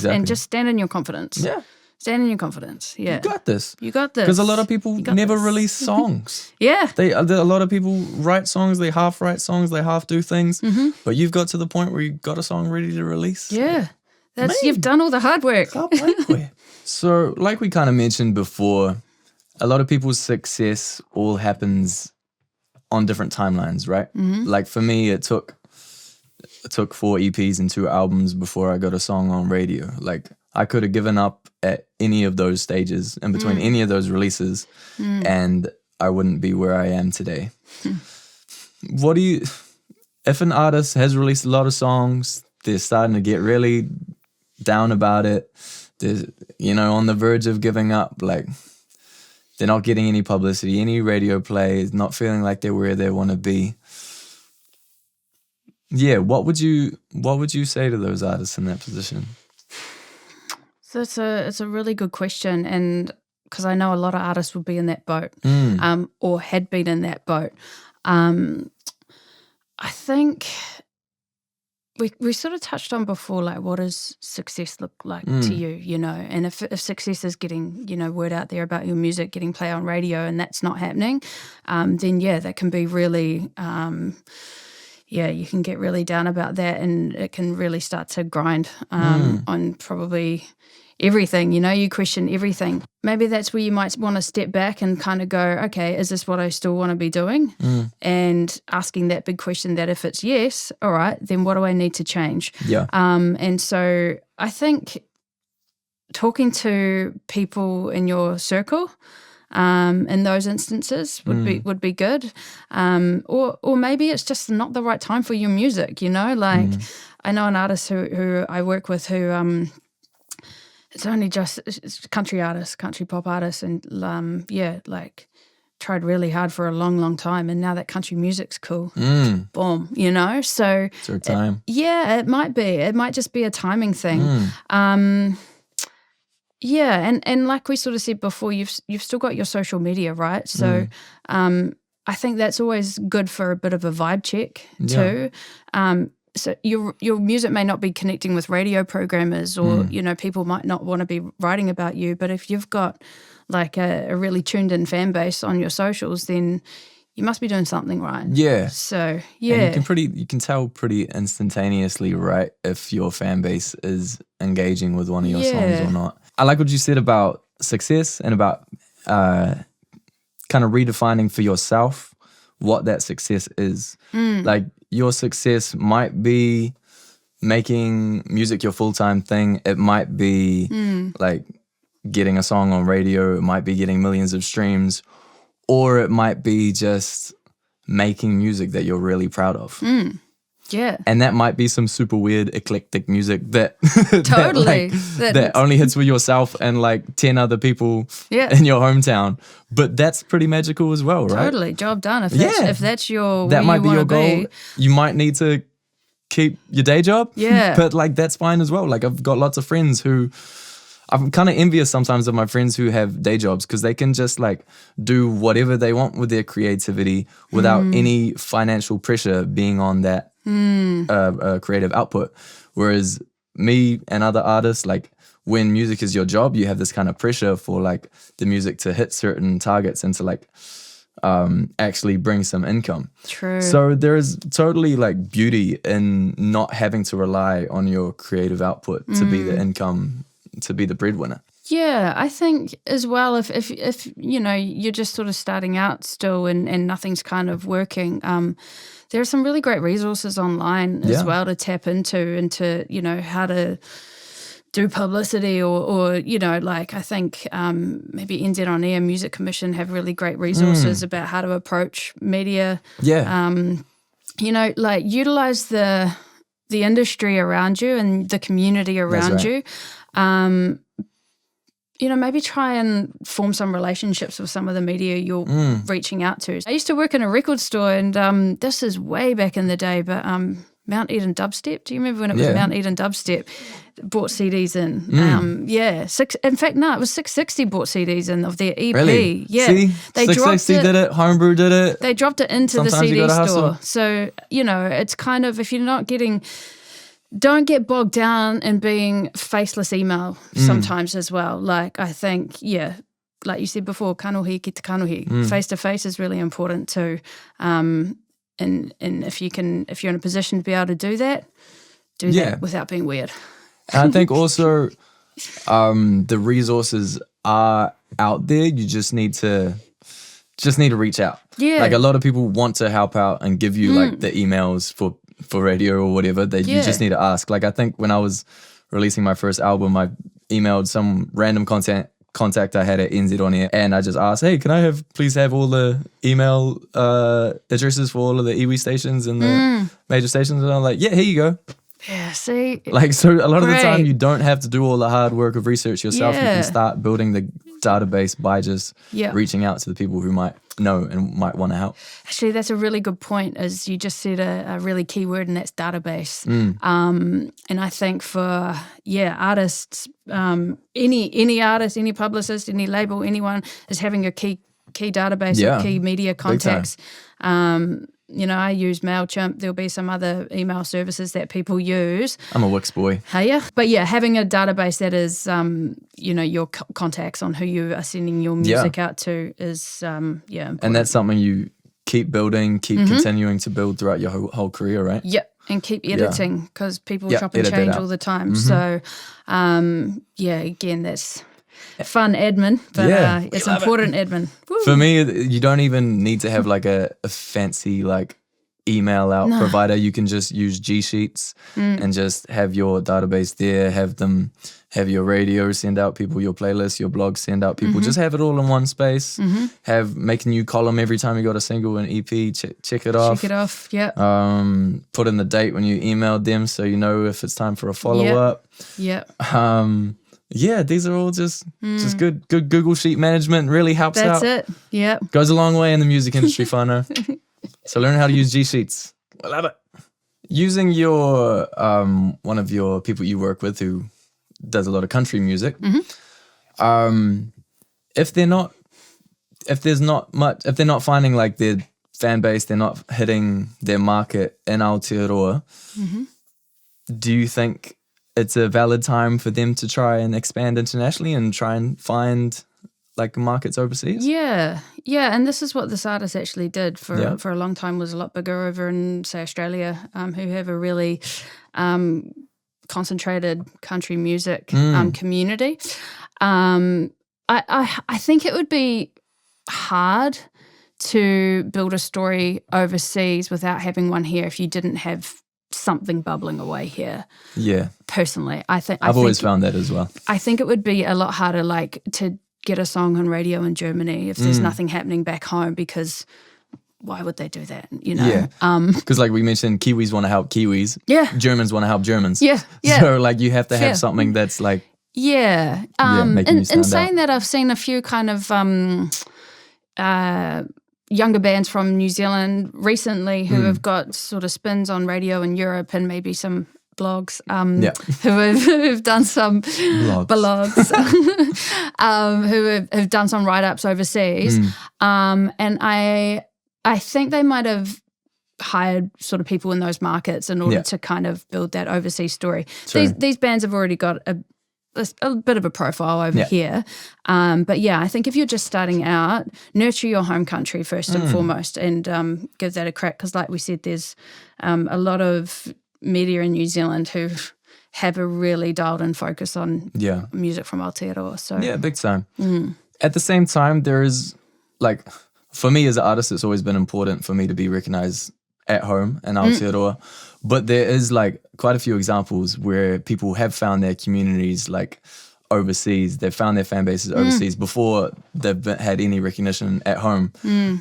[SPEAKER 2] And just stand in your confidence.
[SPEAKER 1] Yeah.
[SPEAKER 2] Stand in your confidence. Yeah.
[SPEAKER 1] You got this.
[SPEAKER 2] Because
[SPEAKER 1] a lot of people never release songs.
[SPEAKER 2] Yeah.
[SPEAKER 1] A lot of people write songs, they half write songs, they half do things. But you've got to the point where you got a song ready to release.
[SPEAKER 2] Yeah. You've done all the hard work.
[SPEAKER 1] So, like we kind of mentioned before, a lot of people's success all happens on different timelines, right? Like for me, it took 4 EPs and 2 albums before I got a song on radio. Like I could have given up at any of those stages in between any of those releases, and I wouldn't be where I am today. If an artist has released a lot of songs, they're starting to get really down about it, they're on the verge of giving up, like they're not getting any publicity, any radio play, not feeling like they're where they want to be. Yeah, what would you say to those artists in that position?
[SPEAKER 2] So it's a really good question, and because I know a lot of artists would be in that boat, or had been in that boat. I think we sort of touched on before, like what does success look like to you, and if success is getting, word out there about your music, getting play on radio, and that's not happening, then that can be really, you can get really down about that, and it can really start to grind on probably everything, you question everything. Maybe that's where you might want to step back and kind of go, okay, is this what I still want to be doing? And asking that big question that if it's yes, all right, then what do I need to change?
[SPEAKER 1] Yeah.
[SPEAKER 2] And so I think talking to people in your circle in those instances would be good. Or maybe it's just not the right time for your music, like I know an artist who I work with who it's only just it's country pop artist, and like tried really hard for a long, long time, and now that country music's cool. Boom, so
[SPEAKER 1] it's her time.
[SPEAKER 2] It might be. It might just be a timing thing. Yeah, and like we sort of said before, you've still got your social media, right? So I think that's always good for a bit of a vibe check too. So your music may not be connecting with radio programmers, or people might not want to be writing about you, but if you've got like a really tuned in fan base on your socials, then you must be doing something right.
[SPEAKER 1] Yeah.
[SPEAKER 2] So yeah,
[SPEAKER 1] and you can tell pretty instantaneously, right, if your fan base is engaging with one of your songs or not. I like what you said about success and about kind of redefining for yourself what that success is. Like your success might be making music your full-time thing. It might be like getting a song on radio. It might be getting millions of streams, or it might be just making music that you're really proud of.
[SPEAKER 2] Yeah.
[SPEAKER 1] And that might be some super weird, eclectic music that
[SPEAKER 2] Totally.
[SPEAKER 1] that only hits with yourself and like 10 other people in your hometown. But that's pretty magical as well, right?
[SPEAKER 2] Totally. Job done. If that's your
[SPEAKER 1] that
[SPEAKER 2] where
[SPEAKER 1] might
[SPEAKER 2] you
[SPEAKER 1] be your
[SPEAKER 2] wanna
[SPEAKER 1] goal.
[SPEAKER 2] be.
[SPEAKER 1] You might need to keep your day job.
[SPEAKER 2] Yeah.
[SPEAKER 1] But like that's fine as well. Like I've got lots of friends who I'm kind of envious sometimes of my friends who have day jobs, because they can just like do whatever they want with their creativity without any financial pressure being on that creative output. Whereas me and other artists, like when music is your job, you have this kind of pressure for like the music to hit certain targets and to like actually bring some income.
[SPEAKER 2] True.
[SPEAKER 1] So there is totally like beauty in not having to rely on your creative output to be the income, to be the breadwinner.
[SPEAKER 2] Yeah, I think as well, if you're just sort of starting out still and nothing's kind of working, there are some really great resources online as well to tap into how to do publicity or like I think maybe NZ On Air Music Commission have really great resources about how to approach media.
[SPEAKER 1] Yeah.
[SPEAKER 2] Like utilize the industry around you and the community around you. Maybe try and form some relationships with some of the media you're reaching out to. I used to work in a record store, and this is way back in the day, but Mount Eden Dubstep. Do you remember when it was Mount Eden Dubstep brought CDs in? It was 660 brought CDs in of their EP.
[SPEAKER 1] Really?
[SPEAKER 2] Yeah.
[SPEAKER 1] See?
[SPEAKER 2] They
[SPEAKER 1] 660 did it, Homebrew did it.
[SPEAKER 2] They dropped it into
[SPEAKER 1] Sometimes
[SPEAKER 2] the
[SPEAKER 1] you
[SPEAKER 2] CD
[SPEAKER 1] gotta
[SPEAKER 2] store.
[SPEAKER 1] hustle.
[SPEAKER 2] So, it's kind of, if you're not getting... Don't get bogged down in being faceless email sometimes as well. Like I think, like you said before, kanohi ki te kanohi. Face to face is really important too. And if you're in a position to be able to do that without being weird.
[SPEAKER 1] And I think also the resources are out there. You just need to reach out.
[SPEAKER 2] Yeah.
[SPEAKER 1] Like a lot of people want to help out and give you like the emails for radio or whatever. You just need to ask. Like I think when I was releasing my first album, I emailed some random contact I had at NZ On Air, and I just asked, hey, can I please have all the email addresses for all of the iwi stations and the major stations? And I'm like, yeah, here you go.
[SPEAKER 2] Yeah, see?
[SPEAKER 1] Like, so a lot of the time you don't have to do all the hard work of research yourself. You can start building the database by just reaching out to the people who might know and might want to help.
[SPEAKER 2] Actually, that's a really good point, as you just said a really key word, and that's database. And I think for, artists, any artist, any publicist, any label, anyone is having a key database of key media contacts. I use MailChimp. There'll be some other email services that people use.
[SPEAKER 1] I'm a Wix boy.
[SPEAKER 2] Hey, yeah. But having a database that is, your contacts on who you are sending your music out to is, important.
[SPEAKER 1] And that's something you keep building, keep continuing to build throughout your whole career, right?
[SPEAKER 2] Yep. And keep editing, because people chop and change all the time. So, again, that's fun admin, but it's important admin. Woo.
[SPEAKER 1] For me, you don't even need to have like a fancy like email out provider. You can just use G Sheets and just have your database there, have your radio send out people, your playlist, your blog send out people. Just have it all in one space. Make a new column every time you got a single and EP. Check it off.
[SPEAKER 2] Check it off. Yeah.
[SPEAKER 1] Put in the date when you emailed them, so you know if it's time for a follow up.
[SPEAKER 2] Yeah.
[SPEAKER 1] These are all just good Google Sheet management. Really helps out.
[SPEAKER 2] That's it. Yeah.
[SPEAKER 1] Goes a long way in the music industry, whānau. So learn how to use G Sheets. I love it. Using your one of your people you work with who does a lot of country music, If they're not finding like their fan base, they're not hitting their market in Aotearoa, do you think it's a valid time for them to try and expand internationally and try and find like markets overseas?
[SPEAKER 2] Yeah, and this is what this artist actually did for a long time, was a lot bigger over in, say, Australia, who have a really concentrated country music community. I think it would be hard to build a story overseas without having one here if you didn't have something bubbling away here.
[SPEAKER 1] Yeah.
[SPEAKER 2] Personally,
[SPEAKER 1] I've always found that as well.
[SPEAKER 2] I think it would be a lot harder, like, to get a song on radio in Germany if there's nothing happening back home, because why would they do that? You know?
[SPEAKER 1] Yeah. Because like we mentioned, Kiwis want to help Kiwis.
[SPEAKER 2] Yeah.
[SPEAKER 1] Germans want to help Germans.
[SPEAKER 2] Yeah.
[SPEAKER 1] So like you have to have something that's like.
[SPEAKER 2] Yeah. In saying that, I've seen a few kind of younger bands from New Zealand recently who have got sort of spins on radio in Europe and maybe some blogs who've done some blogs who have done some write-ups overseas. And I think they might have hired sort of people in those markets in order to kind of build that overseas story. These bands have already got a bit of a profile over here. But yeah, I think if you're just starting out, nurture your home country first and foremost, and give that a crack, because like we said, there's a lot of media in New Zealand who have a really dialed in focus on music from Aotearoa. So
[SPEAKER 1] yeah, big time. At the same time, there is like, for me as an artist, it's always been important for me to be recognized at home in Aotearoa. But there is like quite a few examples where people have found their communities like overseas. They've found their fan bases overseas before they've had any recognition at home.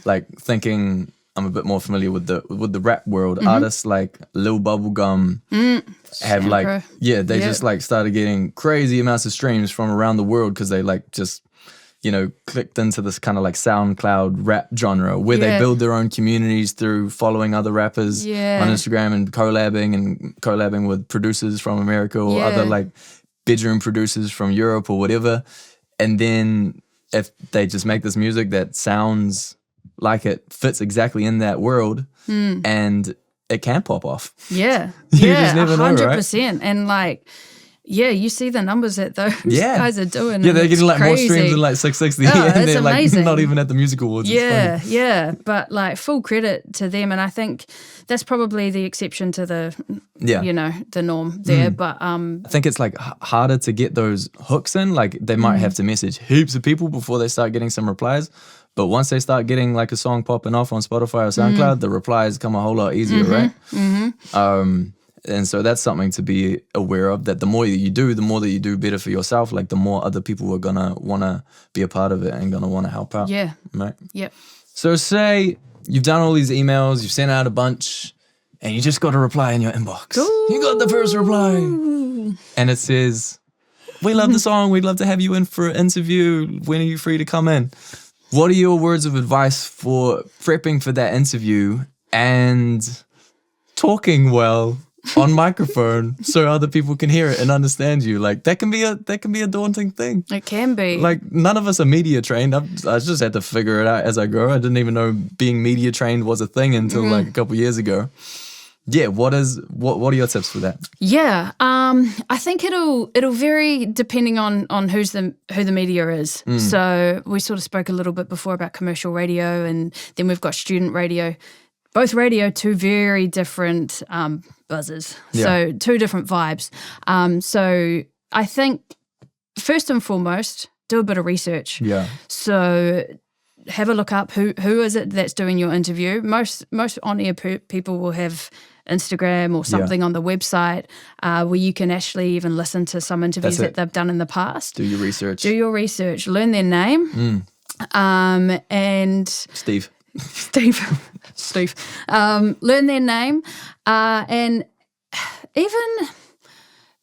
[SPEAKER 1] Like thinking, I'm a bit more familiar with the rap world. Artists like Lil Bubblegum have like, they just like started getting crazy amounts of streams from around the world because they like just, you know, clicked into this kind of like SoundCloud rap genre where they build their own communities through following other rappers on Instagram and collabing with producers from America or other like bedroom producers from Europe or whatever. And then if they just make this music that sounds like it fits exactly in that world and it can pop off.
[SPEAKER 2] Yeah.
[SPEAKER 1] You just never know,
[SPEAKER 2] 100%.
[SPEAKER 1] right?
[SPEAKER 2] And like, you see the numbers that those guys are doing.
[SPEAKER 1] Yeah, they're getting like
[SPEAKER 2] crazy.
[SPEAKER 1] more streams than like 660 and they're
[SPEAKER 2] amazing.
[SPEAKER 1] Like not even at the music awards.
[SPEAKER 2] Yeah. But like full credit to them. And I think that's probably the exception to the, you know, the norm there. But I
[SPEAKER 1] think it's like harder to get those hooks in. Like they might have to message heaps of people before they start getting some replies. But once they start getting like a song popping off on Spotify or SoundCloud, the replies come a whole lot easier, right? And so that's something to be aware of, that the more that you do better for yourself. Like the more other people are going to want to be a part of it and going to want to help out.
[SPEAKER 2] Yeah.
[SPEAKER 1] Right?
[SPEAKER 2] Yep.
[SPEAKER 1] So say you've done all these emails, you've sent out a bunch, and you just got a reply in your inbox.
[SPEAKER 2] Ooh.
[SPEAKER 1] You got the first reply. And it says, we love the song. We'd love to have you in for an interview. When are you free to come in? What are your words of advice for prepping for that interview and talking well on microphone so other people can hear it and understand you? Like that can be a daunting thing.
[SPEAKER 2] It can be.
[SPEAKER 1] Like none of us are media trained. I just had to figure it out as I grow. I didn't even know being media trained was a thing until like a couple years ago. Yeah, what are your tips for that?
[SPEAKER 2] Yeah, I think it'll vary depending on who the media is. So we sort of spoke a little bit before about commercial radio, and then we've got student radio. Both radio, two very different buzzers. So two different vibes. So I think first and foremost, do a bit of research. Yeah. So have a look up who is it that's doing your interview. Most on-air people will have Instagram or something on the website where you can actually even listen to some interviews that they've done in the past.
[SPEAKER 1] Do your research.
[SPEAKER 2] Learn their name. And
[SPEAKER 1] Steve.
[SPEAKER 2] Learn their name and even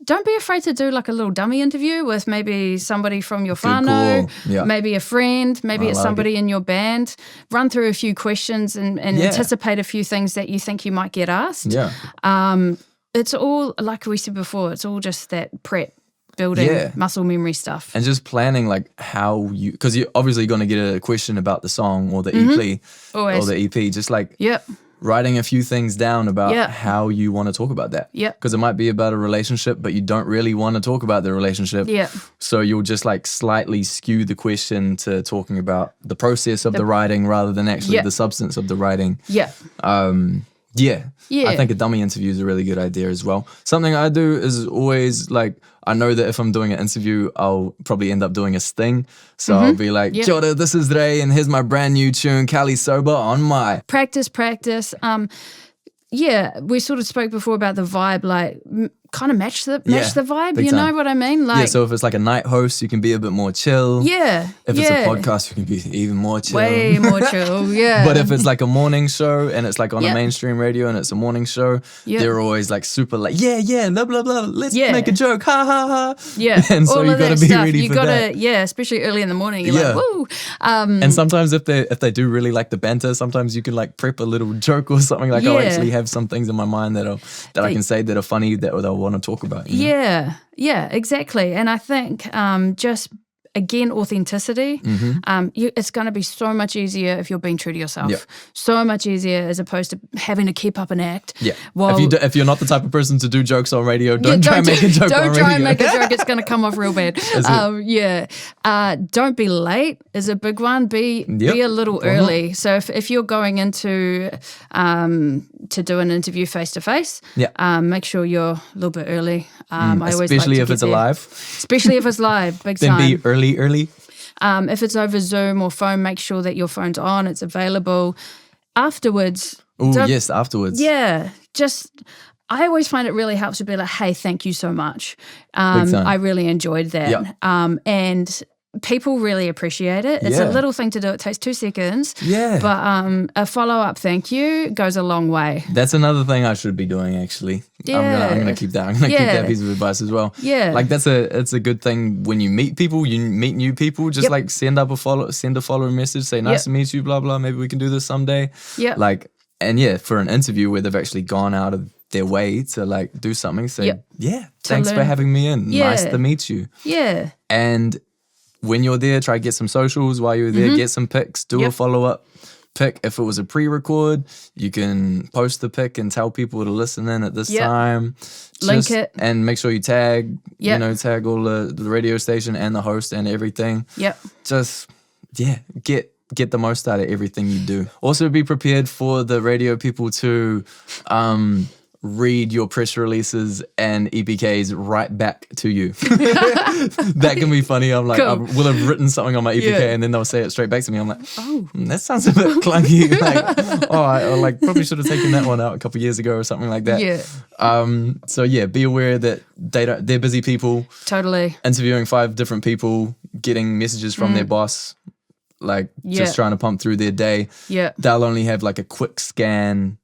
[SPEAKER 2] don't be afraid to do like a little dummy interview with maybe somebody from your whānau, maybe a friend, maybe it's somebody in your band. Run through a few questions and anticipate a few things that you think you might get asked. It's all, like we said before, it's all just that prep. building muscle memory stuff.
[SPEAKER 1] And just planning like how you, because you're obviously going to get a question about the song or the EP
[SPEAKER 2] Always.
[SPEAKER 1] or the EP, just like
[SPEAKER 2] Yep.
[SPEAKER 1] writing a few things down about how you want to talk about that.
[SPEAKER 2] Yep.
[SPEAKER 1] Because it might be about a relationship, but you don't really want to talk about the relationship.
[SPEAKER 2] Yep.
[SPEAKER 1] So you'll just like slightly skew the question to talking about the process of the writing rather than actually the substance of the writing.
[SPEAKER 2] Yeah.
[SPEAKER 1] I think a dummy interview is a really good idea as well. Something I do is always like, I know that if I'm doing an interview, I'll probably end up doing a sting. So I'll be like, Kia ora, this is Ray, and here's my brand new tune, Cali Sober on my.
[SPEAKER 2] Practice. We sort of spoke before about the vibe, like kind of match the vibe. You know what I mean? Like,
[SPEAKER 1] so if it's like a night host, you can be a bit more chill.
[SPEAKER 2] Yeah.
[SPEAKER 1] If it's a podcast, you can be even more chill.
[SPEAKER 2] Way more chill, yeah.
[SPEAKER 1] But if it's like a morning show and it's like on a mainstream radio and it's a morning show, they're always like super like, blah, blah, blah, let's make a joke, ha, ha, ha.
[SPEAKER 2] Yeah.
[SPEAKER 1] And so you got to be ready for that.
[SPEAKER 2] Yeah, especially early in the morning, you're like, woo.
[SPEAKER 1] And sometimes if they do really like the banter, sometimes you can like prep a little joke or something. Like I'll actually have some things in my mind that I can say that are funny that they'll want to talk about. You know?
[SPEAKER 2] Yeah, exactly. And I think just again, authenticity. It's going to be so much easier if you're being true to yourself.
[SPEAKER 1] Yep.
[SPEAKER 2] So much easier as opposed to having to keep up an act.
[SPEAKER 1] Yeah.
[SPEAKER 2] Well,
[SPEAKER 1] if you're not the type of person to do jokes on radio, don't try and make a joke on radio.
[SPEAKER 2] Don't try and make a joke. It's going to come off real bad. Don't be late is a big one. Be a little early. So if you're going into to do an interview face to face, make sure you're a little bit early.
[SPEAKER 1] Especially if it's live.
[SPEAKER 2] Especially if it's live, big time.
[SPEAKER 1] Then be early.
[SPEAKER 2] If it's over Zoom or phone, make sure that your phone's on, it's available. Afterwards.
[SPEAKER 1] Afterwards.
[SPEAKER 2] Yeah, I always find it really helps to be like, hey, thank you so much. I really enjoyed that.
[SPEAKER 1] Yep.
[SPEAKER 2] And people really appreciate it. It's a little thing to do. It takes 2 seconds.
[SPEAKER 1] Yeah.
[SPEAKER 2] But a follow-up thank you goes a long way.
[SPEAKER 1] That's another thing I should be doing, actually.
[SPEAKER 2] Yeah.
[SPEAKER 1] I'm gonna keep that. I'm gonna keep that piece of advice as well.
[SPEAKER 2] Yeah.
[SPEAKER 1] Like it's a good thing when you meet people, you meet new people, just like send a follower message, say nice to meet you, blah blah, maybe we can do this someday.
[SPEAKER 2] Yeah.
[SPEAKER 1] Like, and for an interview where they've actually gone out of their way to like do something, say thanks for having me in. Nice to meet you.
[SPEAKER 2] Yeah.
[SPEAKER 1] And when you're there, try to get some socials while you're there, get some pics, do a follow-up pic. If it was a pre-record, you can post the pic and tell people to listen in at this time.
[SPEAKER 2] Link it.
[SPEAKER 1] And make sure you tag, tag all the radio station and the host and everything.
[SPEAKER 2] Yep.
[SPEAKER 1] Just, get the most out of everything you do. Also be prepared for the radio people to read your press releases and EPKs right back to you. That can be funny. I'm like, cool. I will have written something on my EPK and then they'll say it straight back to me. I'm like, that sounds a bit clunky. Like, I probably should have taken that one out a couple of years ago or something like that.
[SPEAKER 2] Yeah.
[SPEAKER 1] So be aware that they're busy people.
[SPEAKER 2] Totally.
[SPEAKER 1] Interviewing 5 different people, getting messages from their boss, like just trying to pump through their day. Yeah. They'll only have like a quick scan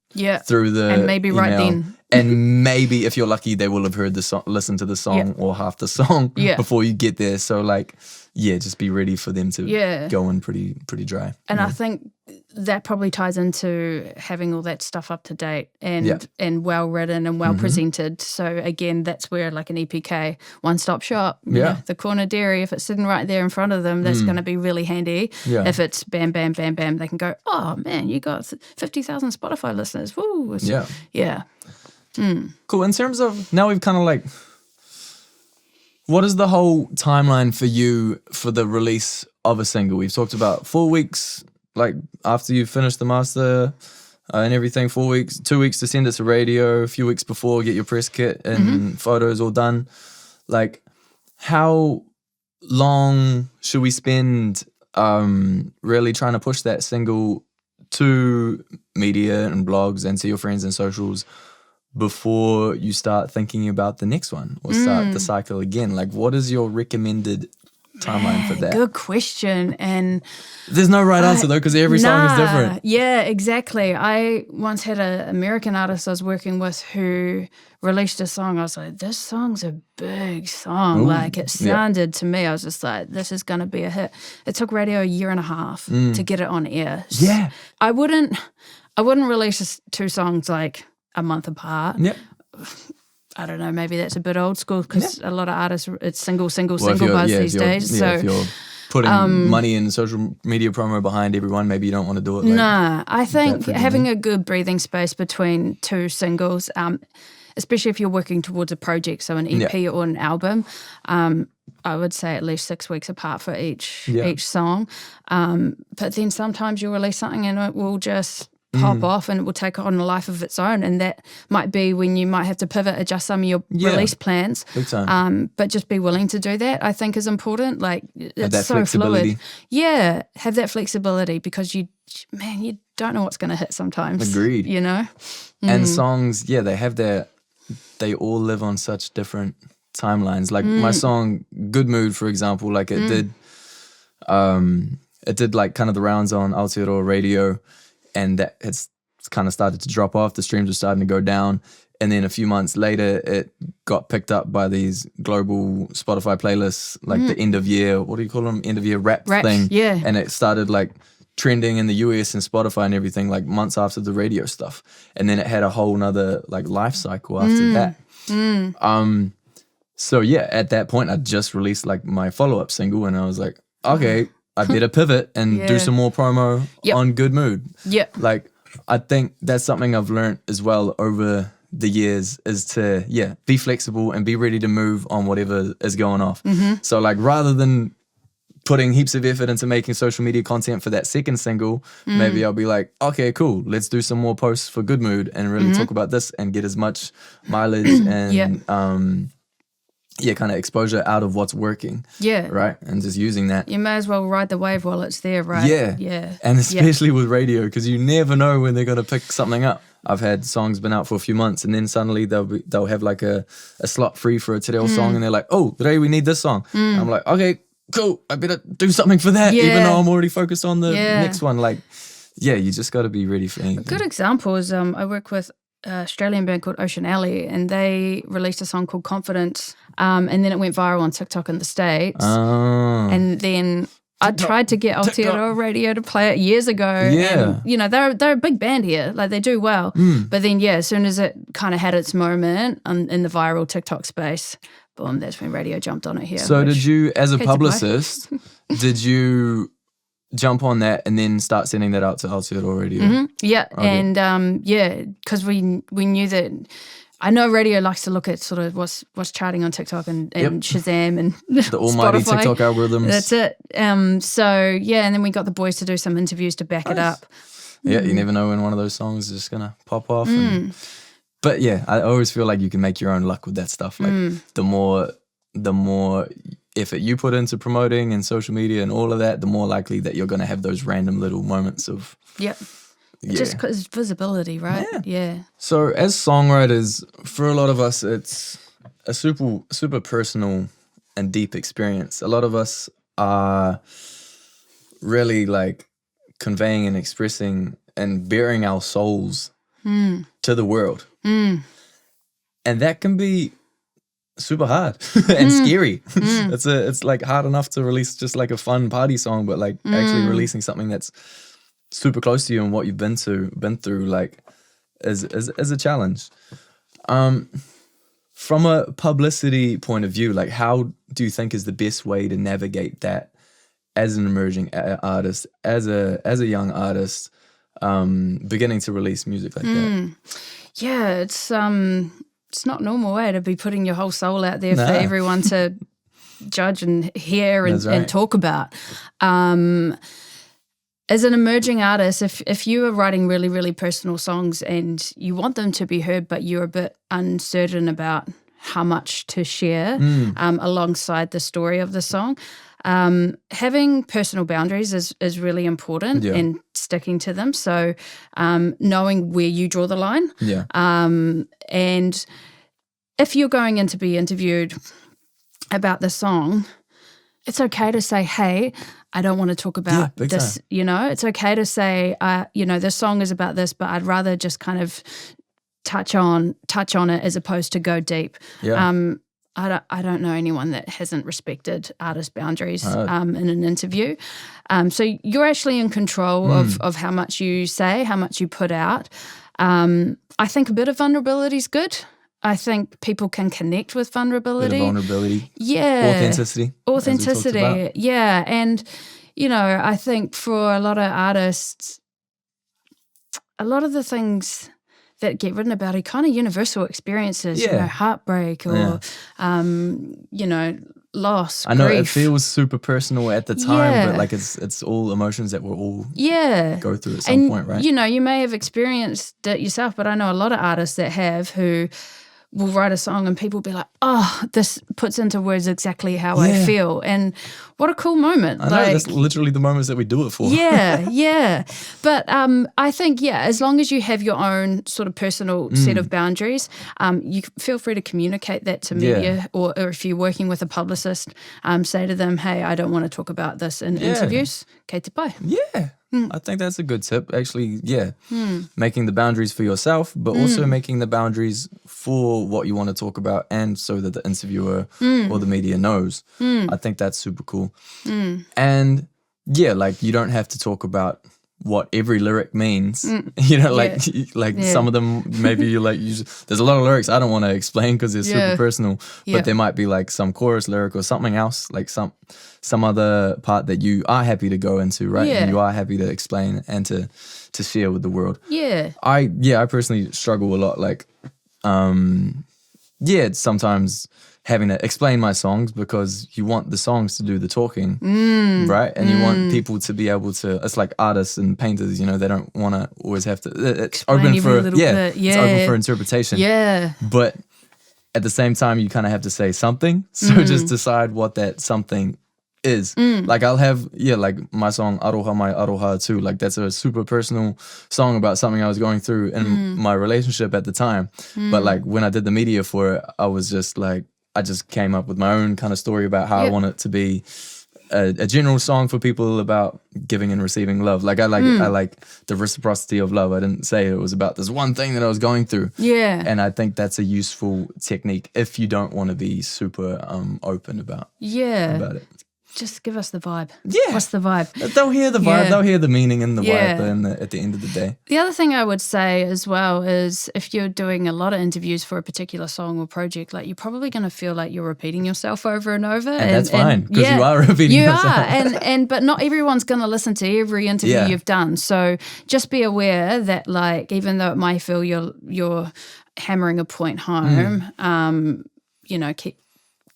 [SPEAKER 1] through the
[SPEAKER 2] and maybe
[SPEAKER 1] email.
[SPEAKER 2] right then.
[SPEAKER 1] And maybe if you're lucky, they will have heard the song, listened to the song or half the song before you get there. So like, just be ready for them to go in pretty dry.
[SPEAKER 2] And I think that probably ties into having all that stuff up to date and well written and well presented. So again, that's where like an EPK one-stop shop, you know, the corner dairy, if it's sitting right there in front of them, that's going to be really handy. Yeah. If it's bam, bam, bam, bam, they can go, oh man, you got 50,000 Spotify listeners. Woo. Yeah.
[SPEAKER 1] Cool. In terms of, now we've kind of like, what is the whole timeline for you for the release of a single? We've talked about 4 weeks, like after you finish the master and everything, 4 weeks, 2 weeks to send it to radio, a few weeks before, get your press kit and photos all done. Like, how long should we spend really trying to push that single to media and blogs and to your friends and socials before you start thinking about the next one or start the cycle again? Like, what is your recommended timeline for that?
[SPEAKER 2] Good question. And
[SPEAKER 1] there's no right answer though, because every song is different.
[SPEAKER 2] Yeah, exactly. I once had an American artist I was working with who released a song. I was like, this song's a big song. Ooh, like it sounded to me, I was just like, this is going to be a hit. It took radio a year and a half to get it on air.
[SPEAKER 1] Yeah.
[SPEAKER 2] I wouldn't release 2 songs like a month apart.
[SPEAKER 1] Yep.
[SPEAKER 2] I don't know, maybe that's a bit old school because a lot of artists, it's single
[SPEAKER 1] Well,
[SPEAKER 2] buzz these days.
[SPEAKER 1] If you're putting money in social media promo behind everyone, maybe you don't want to do it.
[SPEAKER 2] I think having a good breathing space between two singles, especially if you're working towards a project, so an EP or an album, I would say at least 6 weeks apart for each song. But then sometimes you'll release something and it will just pop off and it will take on a life of its own, and that might be when you might have to pivot, adjust some of your release plans.
[SPEAKER 1] Big time.
[SPEAKER 2] But just be willing to do that, I think, is important. Like, it's
[SPEAKER 1] that
[SPEAKER 2] so
[SPEAKER 1] flexibility.
[SPEAKER 2] fluid. Yeah, have that flexibility because you don't know what's going to hit sometimes.
[SPEAKER 1] Agreed.
[SPEAKER 2] You know?
[SPEAKER 1] And songs, they all live on such different timelines. Like my song Good Mood, for example, like it did like kind of the rounds on Aotearoa radio, and that it's kind of started to drop off. The streams were starting to go down. And then a few months later, it got picked up by these global Spotify playlists, like the end of year, what do you call them? End of year rap thing.
[SPEAKER 2] Yeah.
[SPEAKER 1] And it started like trending in the US and Spotify and everything like months after the radio stuff. And then it had a whole nother like life cycle after that. So yeah, at that point, I just released like my follow-up single and I was like, okay, I better pivot and do some more promo on Good Mood.
[SPEAKER 2] Yeah.
[SPEAKER 1] Like, I think that's something I've learned as well over the years is to, be flexible and be ready to move on whatever is going off. So like, rather than putting heaps of effort into making social media content for that second single, maybe I'll be like, okay, cool, let's do some more posts for Good Mood and really talk about this and get as much mileage and kind of exposure out of what's working.
[SPEAKER 2] Yeah.
[SPEAKER 1] Right? And just using that.
[SPEAKER 2] You may as well ride the wave while it's there, right?
[SPEAKER 1] Yeah. And especially with radio, because you never know when they're going to pick something up. I've had songs been out for a few months and then suddenly they'll have like a slot free for a Te Reo song and they're like, oh, today we need this song. And I'm like, okay, cool, I better do something for that even though I'm already focused on the next one. Like, you just got to be ready for anything.
[SPEAKER 2] A good example is I work with Australian band called Ocean Alley, and they released a song called Confidence, and then it went viral on TikTok in the States. And then I tried to get Aotearoa radio to play it years ago. And, they're a big band here, like they do well. But then as soon as it kind of had its moment in the viral TikTok space, boom, that's when radio jumped on it here.
[SPEAKER 1] So did you, as a publicist, did you jump on that and then start sending that out to Aotearoa radio?
[SPEAKER 2] Yeah, okay. And because we knew that. I know radio likes to look at sort of what's charting on TikTok and Shazam and
[SPEAKER 1] the almighty
[SPEAKER 2] Spotify.
[SPEAKER 1] TikTok algorithms.
[SPEAKER 2] That's it. And then we got the boys to do some interviews to back it up.
[SPEAKER 1] Yeah, you never know when one of those songs is just gonna pop off. But I always feel like you can make your own luck with that stuff. Like the more effort you put into promoting and social media and all of that, the more likely that you're gonna have those random little moments of just because visibility, right? Yeah. So as songwriters, for a lot of us, it's a super personal and deep experience. A lot of us are really like conveying and expressing and bearing our souls to the world. And that can be super hard and scary. It's like hard enough to release just like a fun party song, but like actually releasing something that's super close to you and what you've been through like is a challenge. From a publicity point of view, like how do you think is the best way to navigate that as an emerging artist, as a young artist, beginning to release music like that?
[SPEAKER 2] Yeah, it's not normal way to be putting your whole soul out there for everyone to judge and hear and talk about. As an emerging artist, if you are writing really, really personal songs and you want them to be heard, but you're a bit uncertain about how much to share alongside the story of the song, having personal boundaries is really important and sticking to them. So knowing where you draw the line. And if you're going in to be interviewed about the song, it's okay to say, hey, I don't want to talk about this, It's okay to say, this song is about this, but I'd rather just kind of touch on it as opposed to go deep. I don't know anyone that hasn't respected artist boundaries in an interview. So you're actually in control of how much you say, how much you put out. I think a bit of vulnerability is good. I think people can connect with vulnerability.
[SPEAKER 1] Bit of vulnerability.
[SPEAKER 2] Yeah.
[SPEAKER 1] Authenticity.
[SPEAKER 2] Authenticity. Yeah. And, I think for a lot of artists, a lot of the things that get written about are kind of universal experiences, heartbreak or, loss,
[SPEAKER 1] I know
[SPEAKER 2] grief.
[SPEAKER 1] it feels super personal at the time, but like it's all emotions that we'll all go through at some point, right?
[SPEAKER 2] You may have experienced it yourself, but I know a lot of artists that have who will write a song and people will be like, oh, this puts into words exactly how I feel. And what a cool moment.
[SPEAKER 1] I know, that's literally the moments that we do it for.
[SPEAKER 2] Yeah. But I think, as long as you have your own sort of personal set of boundaries, you feel free to communicate that to media or if you're working with a publicist, say to them, hey, I don't want to talk about this in interviews. Kei te pai.
[SPEAKER 1] Yeah. I think that's a good tip. Actually, making the boundaries for yourself, but also making the boundaries for what you want to talk about and so that the interviewer or the media knows. I think that's super cool. And like you don't have to talk about what every lyric means. Some of them maybe you there's a lot of lyrics I don't want to explain because they're super personal, but there might be like some chorus lyric or something else, like some other part that you are happy to go into, right? And you are happy to explain and to share with the world. I personally struggle a lot, like sometimes having to explain my songs because you want the songs to do the talking, right? And you want people to be able to, it's like artists and painters, they don't want to always have to, it's
[SPEAKER 2] explain
[SPEAKER 1] open for,
[SPEAKER 2] it's
[SPEAKER 1] open for interpretation. But at the same time, you kind of have to say something. So just decide what that something is. Like I'll have, like my song Aroha Mai Aroha too. Like that's a super personal song about something I was going through in my relationship at the time. But like when I did the media for it, I was just like, I just came up with my own kind of story about how I want it to be a general song for people about giving and receiving love. Like I like the reciprocity of love. I didn't say it was about this one thing that I was going through. And I think that's a useful technique if you don't want to be super open about it.
[SPEAKER 2] Just give us the vibe.
[SPEAKER 1] What's
[SPEAKER 2] the vibe?
[SPEAKER 1] They'll hear the vibe. They'll hear the meaning and the vibe at the end of the day.
[SPEAKER 2] The other thing I would say as well is if you're doing a lot of interviews for a particular song or project, like you're probably going to feel like you're repeating yourself over and over.
[SPEAKER 1] And that's fine because you are repeating yourself.
[SPEAKER 2] You are. But not everyone's going to listen to every interview you've done. So just be aware that like even though it might feel you're hammering a point home,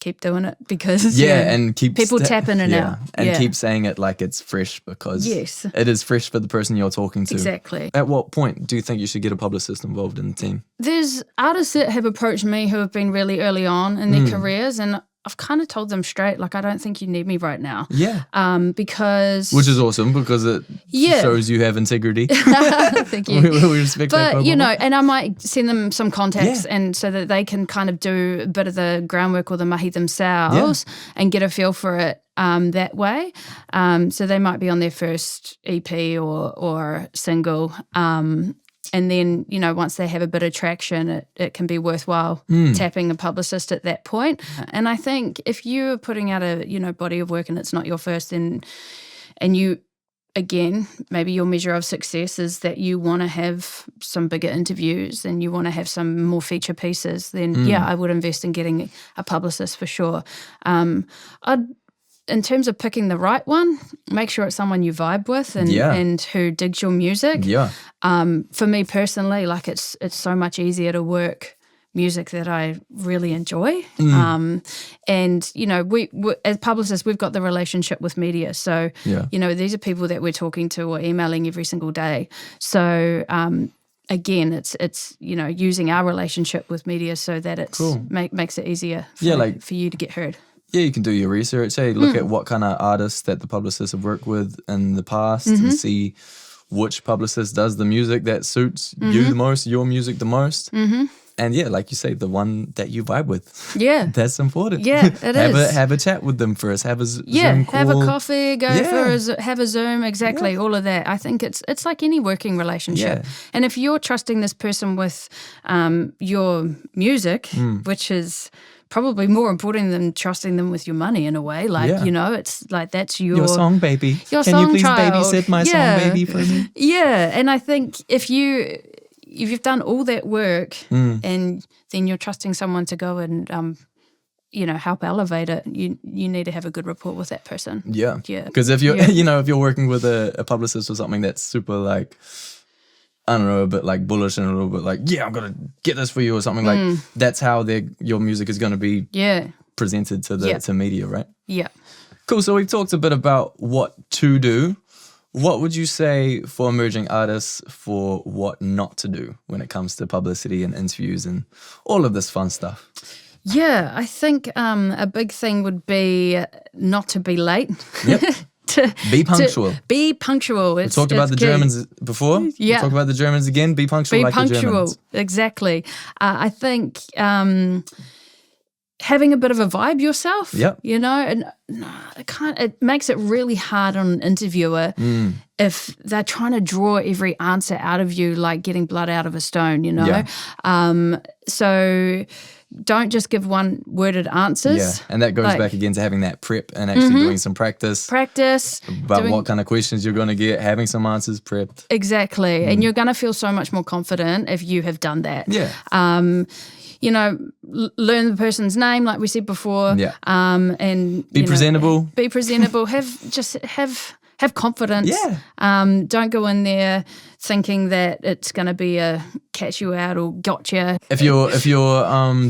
[SPEAKER 2] keep doing it because
[SPEAKER 1] and keep
[SPEAKER 2] people tap in and out
[SPEAKER 1] and keep saying it like it's fresh because it is fresh for the person you're talking to.
[SPEAKER 2] Exactly.
[SPEAKER 1] At what point do you think you should get a publicist involved in the team?
[SPEAKER 2] There's artists that have approached me who have been really early on in their careers, and I've kind of told them straight, like, I don't think you need me right now. Because...
[SPEAKER 1] Which is awesome because it shows you have integrity.
[SPEAKER 2] Thank you.
[SPEAKER 1] we respect that.
[SPEAKER 2] But, and I might send them some contacts and so that they can kind of do a bit of the groundwork or the mahi themselves and get a feel for it that way. So they might be on their first EP or single. And then, once they have a bit of traction, it can be worthwhile tapping a publicist at that point. And I think if you're putting out a, body of work and it's not your first, and you, again, maybe your measure of success is that you want to have some bigger interviews and you want to have some more feature pieces, then, I would invest in getting a publicist for sure. In terms of picking the right one, make sure it's someone you vibe with and who digs your music. For me personally, like it's so much easier to work music that I really enjoy. And, we as publicists, we've got the relationship with media. So, these are people that we're talking to or emailing every single day. So, again, it's using our relationship with media so that it's makes it easier for you to get heard.
[SPEAKER 1] Yeah, you can do your research. Hey, look at what kind of artists that the publicists have worked with in the past and see which publicist does the music that suits you the most, your music the most. And like you say, the one that you vibe with. That's important. Have a chat with them first. Have a Zoom call.
[SPEAKER 2] Have a coffee, have a Zoom, exactly, all of that. I think it's like any working relationship. And if you're trusting this person with your music, which is probably more important than trusting them with your money in a way. Like, it's like that's your
[SPEAKER 1] song baby.
[SPEAKER 2] Your
[SPEAKER 1] Can
[SPEAKER 2] song
[SPEAKER 1] you please
[SPEAKER 2] child.
[SPEAKER 1] babysit my song baby for me?
[SPEAKER 2] And I think if you you've done all that work and then you're trusting someone to go and help elevate it, you need to have a good rapport with that person.
[SPEAKER 1] Yeah. Because if you're if you're working with a publicist or something that's super like, I don't know, a bit like bullish and a little bit like, yeah, I'm gonna get this for you or something, like that's how your music is gonna be presented to media, right? Yeah. Cool. So we've talked a bit about what to do. What would you say for emerging artists for what not to do when it comes to publicity and interviews and all of this fun stuff?
[SPEAKER 2] Yeah, I think a big thing would be not to be late.
[SPEAKER 1] Yep. Be punctual.
[SPEAKER 2] Be punctual.
[SPEAKER 1] We talked about the key. Germans before. Yeah. We'll talk about the Germans again. Be punctual like the Germans.
[SPEAKER 2] Exactly. I think having a bit of a vibe yourself, and it makes it really hard on an interviewer if they're trying to draw every answer out of you like getting blood out of a stone, So don't just give one-worded answers.
[SPEAKER 1] Yeah, and that goes back again to having that prep and actually doing some practice. About what kind of questions you're going to get, having some answers prepped.
[SPEAKER 2] Exactly, and you're going to feel so much more confident if you have done that.
[SPEAKER 1] Yeah.
[SPEAKER 2] Learn the person's name, like we said before.
[SPEAKER 1] Yeah.
[SPEAKER 2] And
[SPEAKER 1] be presentable.
[SPEAKER 2] Be presentable. Have confidence.
[SPEAKER 1] Yeah.
[SPEAKER 2] Don't go in there thinking that it's going to be a catch you out or gotcha.
[SPEAKER 1] If you're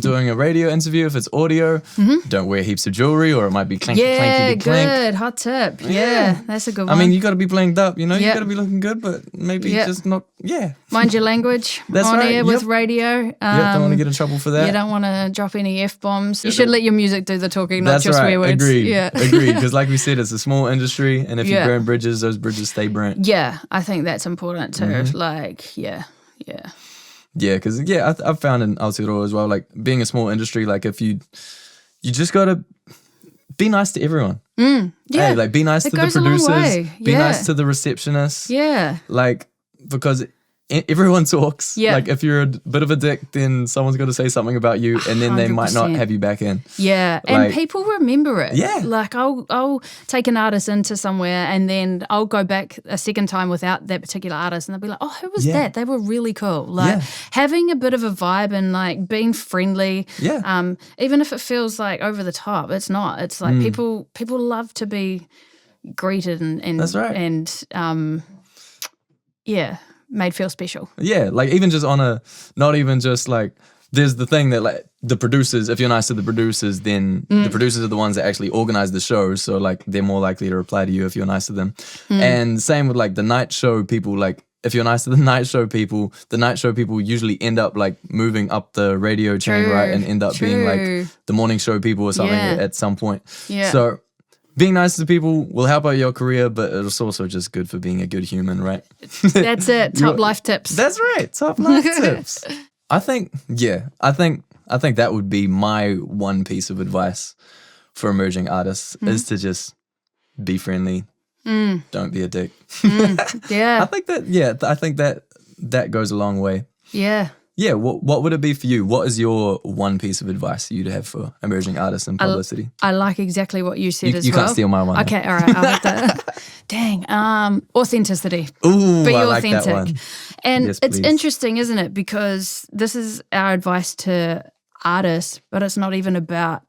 [SPEAKER 1] doing a radio interview, if it's audio, don't wear heaps of jewelry, or it might be clanky, clanky, clank.
[SPEAKER 2] Good. Hot tip. Yeah, that's a good one.
[SPEAKER 1] I mean, you got to be blinged up, you got to be looking good, but maybe just not. Yeah.
[SPEAKER 2] Mind your language on air with radio.
[SPEAKER 1] Don't want to get in trouble for that.
[SPEAKER 2] You don't want to drop any F-bombs. You should let your music do the talking, not your swear words.
[SPEAKER 1] Agreed. Yeah. Agreed. Because like we said, it's a small industry, and if you burn bridges, those bridges stay burnt.
[SPEAKER 2] Yeah, I think that's important too.
[SPEAKER 1] Yeah, because I've found in Aotearoa as well, like being a small industry, like if you just gotta be nice to everyone. Hey, like be nice to the producers, be nice to the receptionists.
[SPEAKER 2] Yeah,
[SPEAKER 1] like because everyone talks. Yeah. Like if you're a bit of a dick, then someone's got to say something about you, and then 100%. They might not have you back in.
[SPEAKER 2] Yeah,
[SPEAKER 1] like,
[SPEAKER 2] and people remember it.
[SPEAKER 1] Yeah.
[SPEAKER 2] Like I'll take an artist into somewhere, and then I'll go back a second time without that particular artist, and they'll be like, "Oh, who was that? They were really cool." Like having a bit of a vibe and like being friendly.
[SPEAKER 1] Yeah.
[SPEAKER 2] Even if it feels like over the top, it's not. It's like people love to be greeted and
[SPEAKER 1] that's right.
[SPEAKER 2] And made feel special.
[SPEAKER 1] Yeah, like even just not even just like, there's the thing that like the producers, if you're nice to the producers, then the producers are the ones that actually organize the shows. So like they're more likely to reply to you if you're nice to them. And same with like the night show people, like if you're nice to the night show people usually end up like moving up the radio chain, right? And end up being like the morning show people or something at some point. Yeah. So being nice to people will help out your career, but it's also just good for being a good human, right?
[SPEAKER 2] That's it. Top life tips.
[SPEAKER 1] That's right. Top life tips. I think that would be my one piece of advice for emerging artists is to just be friendly. Don't be a dick.
[SPEAKER 2] Yeah.
[SPEAKER 1] I think that goes a long way.
[SPEAKER 2] Yeah.
[SPEAKER 1] Yeah, what would it be for you? What is your one piece of advice you'd have for emerging artists in publicity?
[SPEAKER 2] I like exactly what you said as well.
[SPEAKER 1] You can't steal my one.
[SPEAKER 2] Okay, all right. I'll have that. Dang. Authenticity.
[SPEAKER 1] Ooh,
[SPEAKER 2] be
[SPEAKER 1] I
[SPEAKER 2] authentic.
[SPEAKER 1] Like that one.
[SPEAKER 2] And
[SPEAKER 1] yes,
[SPEAKER 2] it's
[SPEAKER 1] please.
[SPEAKER 2] Interesting, isn't it? Because this is our advice to artists, but it's not even about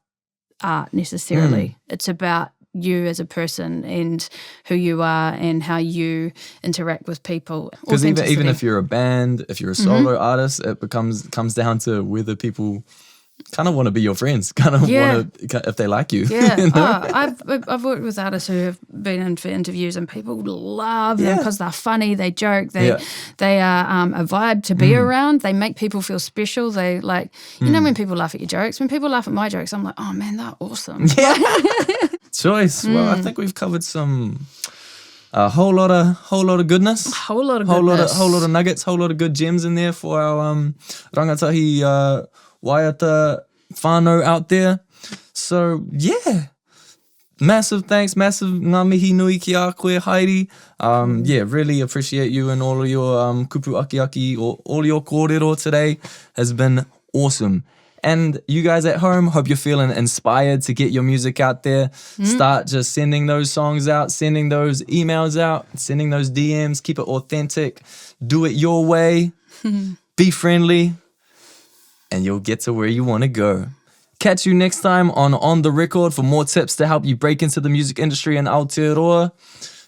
[SPEAKER 2] art necessarily. It's about you as a person and who you are and how you interact with people.
[SPEAKER 1] Because even if you're a band, if you're a solo artist, it comes down to whether people kind of want to be your friends, kind of want to, if they like you.
[SPEAKER 2] Yeah.
[SPEAKER 1] You know?
[SPEAKER 2] I've worked with artists who have been in for interviews and people love them because they're funny, they joke, they are a vibe to be around. They make people feel special. They like, you know, when people laugh at your jokes, when people laugh at my jokes, I'm like, oh man, they're awesome.
[SPEAKER 1] Yeah. Choice. Well, I think we've covered a whole lot of goodness.
[SPEAKER 2] Whole lot of
[SPEAKER 1] nuggets, whole lot of good gems in there for our rangatahi waiata whānau out there. So yeah, massive thanks, massive ngā mihi nui ki a koe, Heidi. Really appreciate you and all of your kupu aki or all your kōrero today has been awesome. And you guys at home, hope you're feeling inspired to get your music out there. Start just sending those songs out, sending those emails out, sending those DMs. Keep it authentic. Do it your way. be friendly, and you'll get to where you want to go. Catch you next time on the Record for more tips to help you break into the music industry in Aotearoa.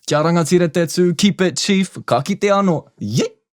[SPEAKER 1] Kia rangatira te tū, keep it chief, ka kite anō. Yeah.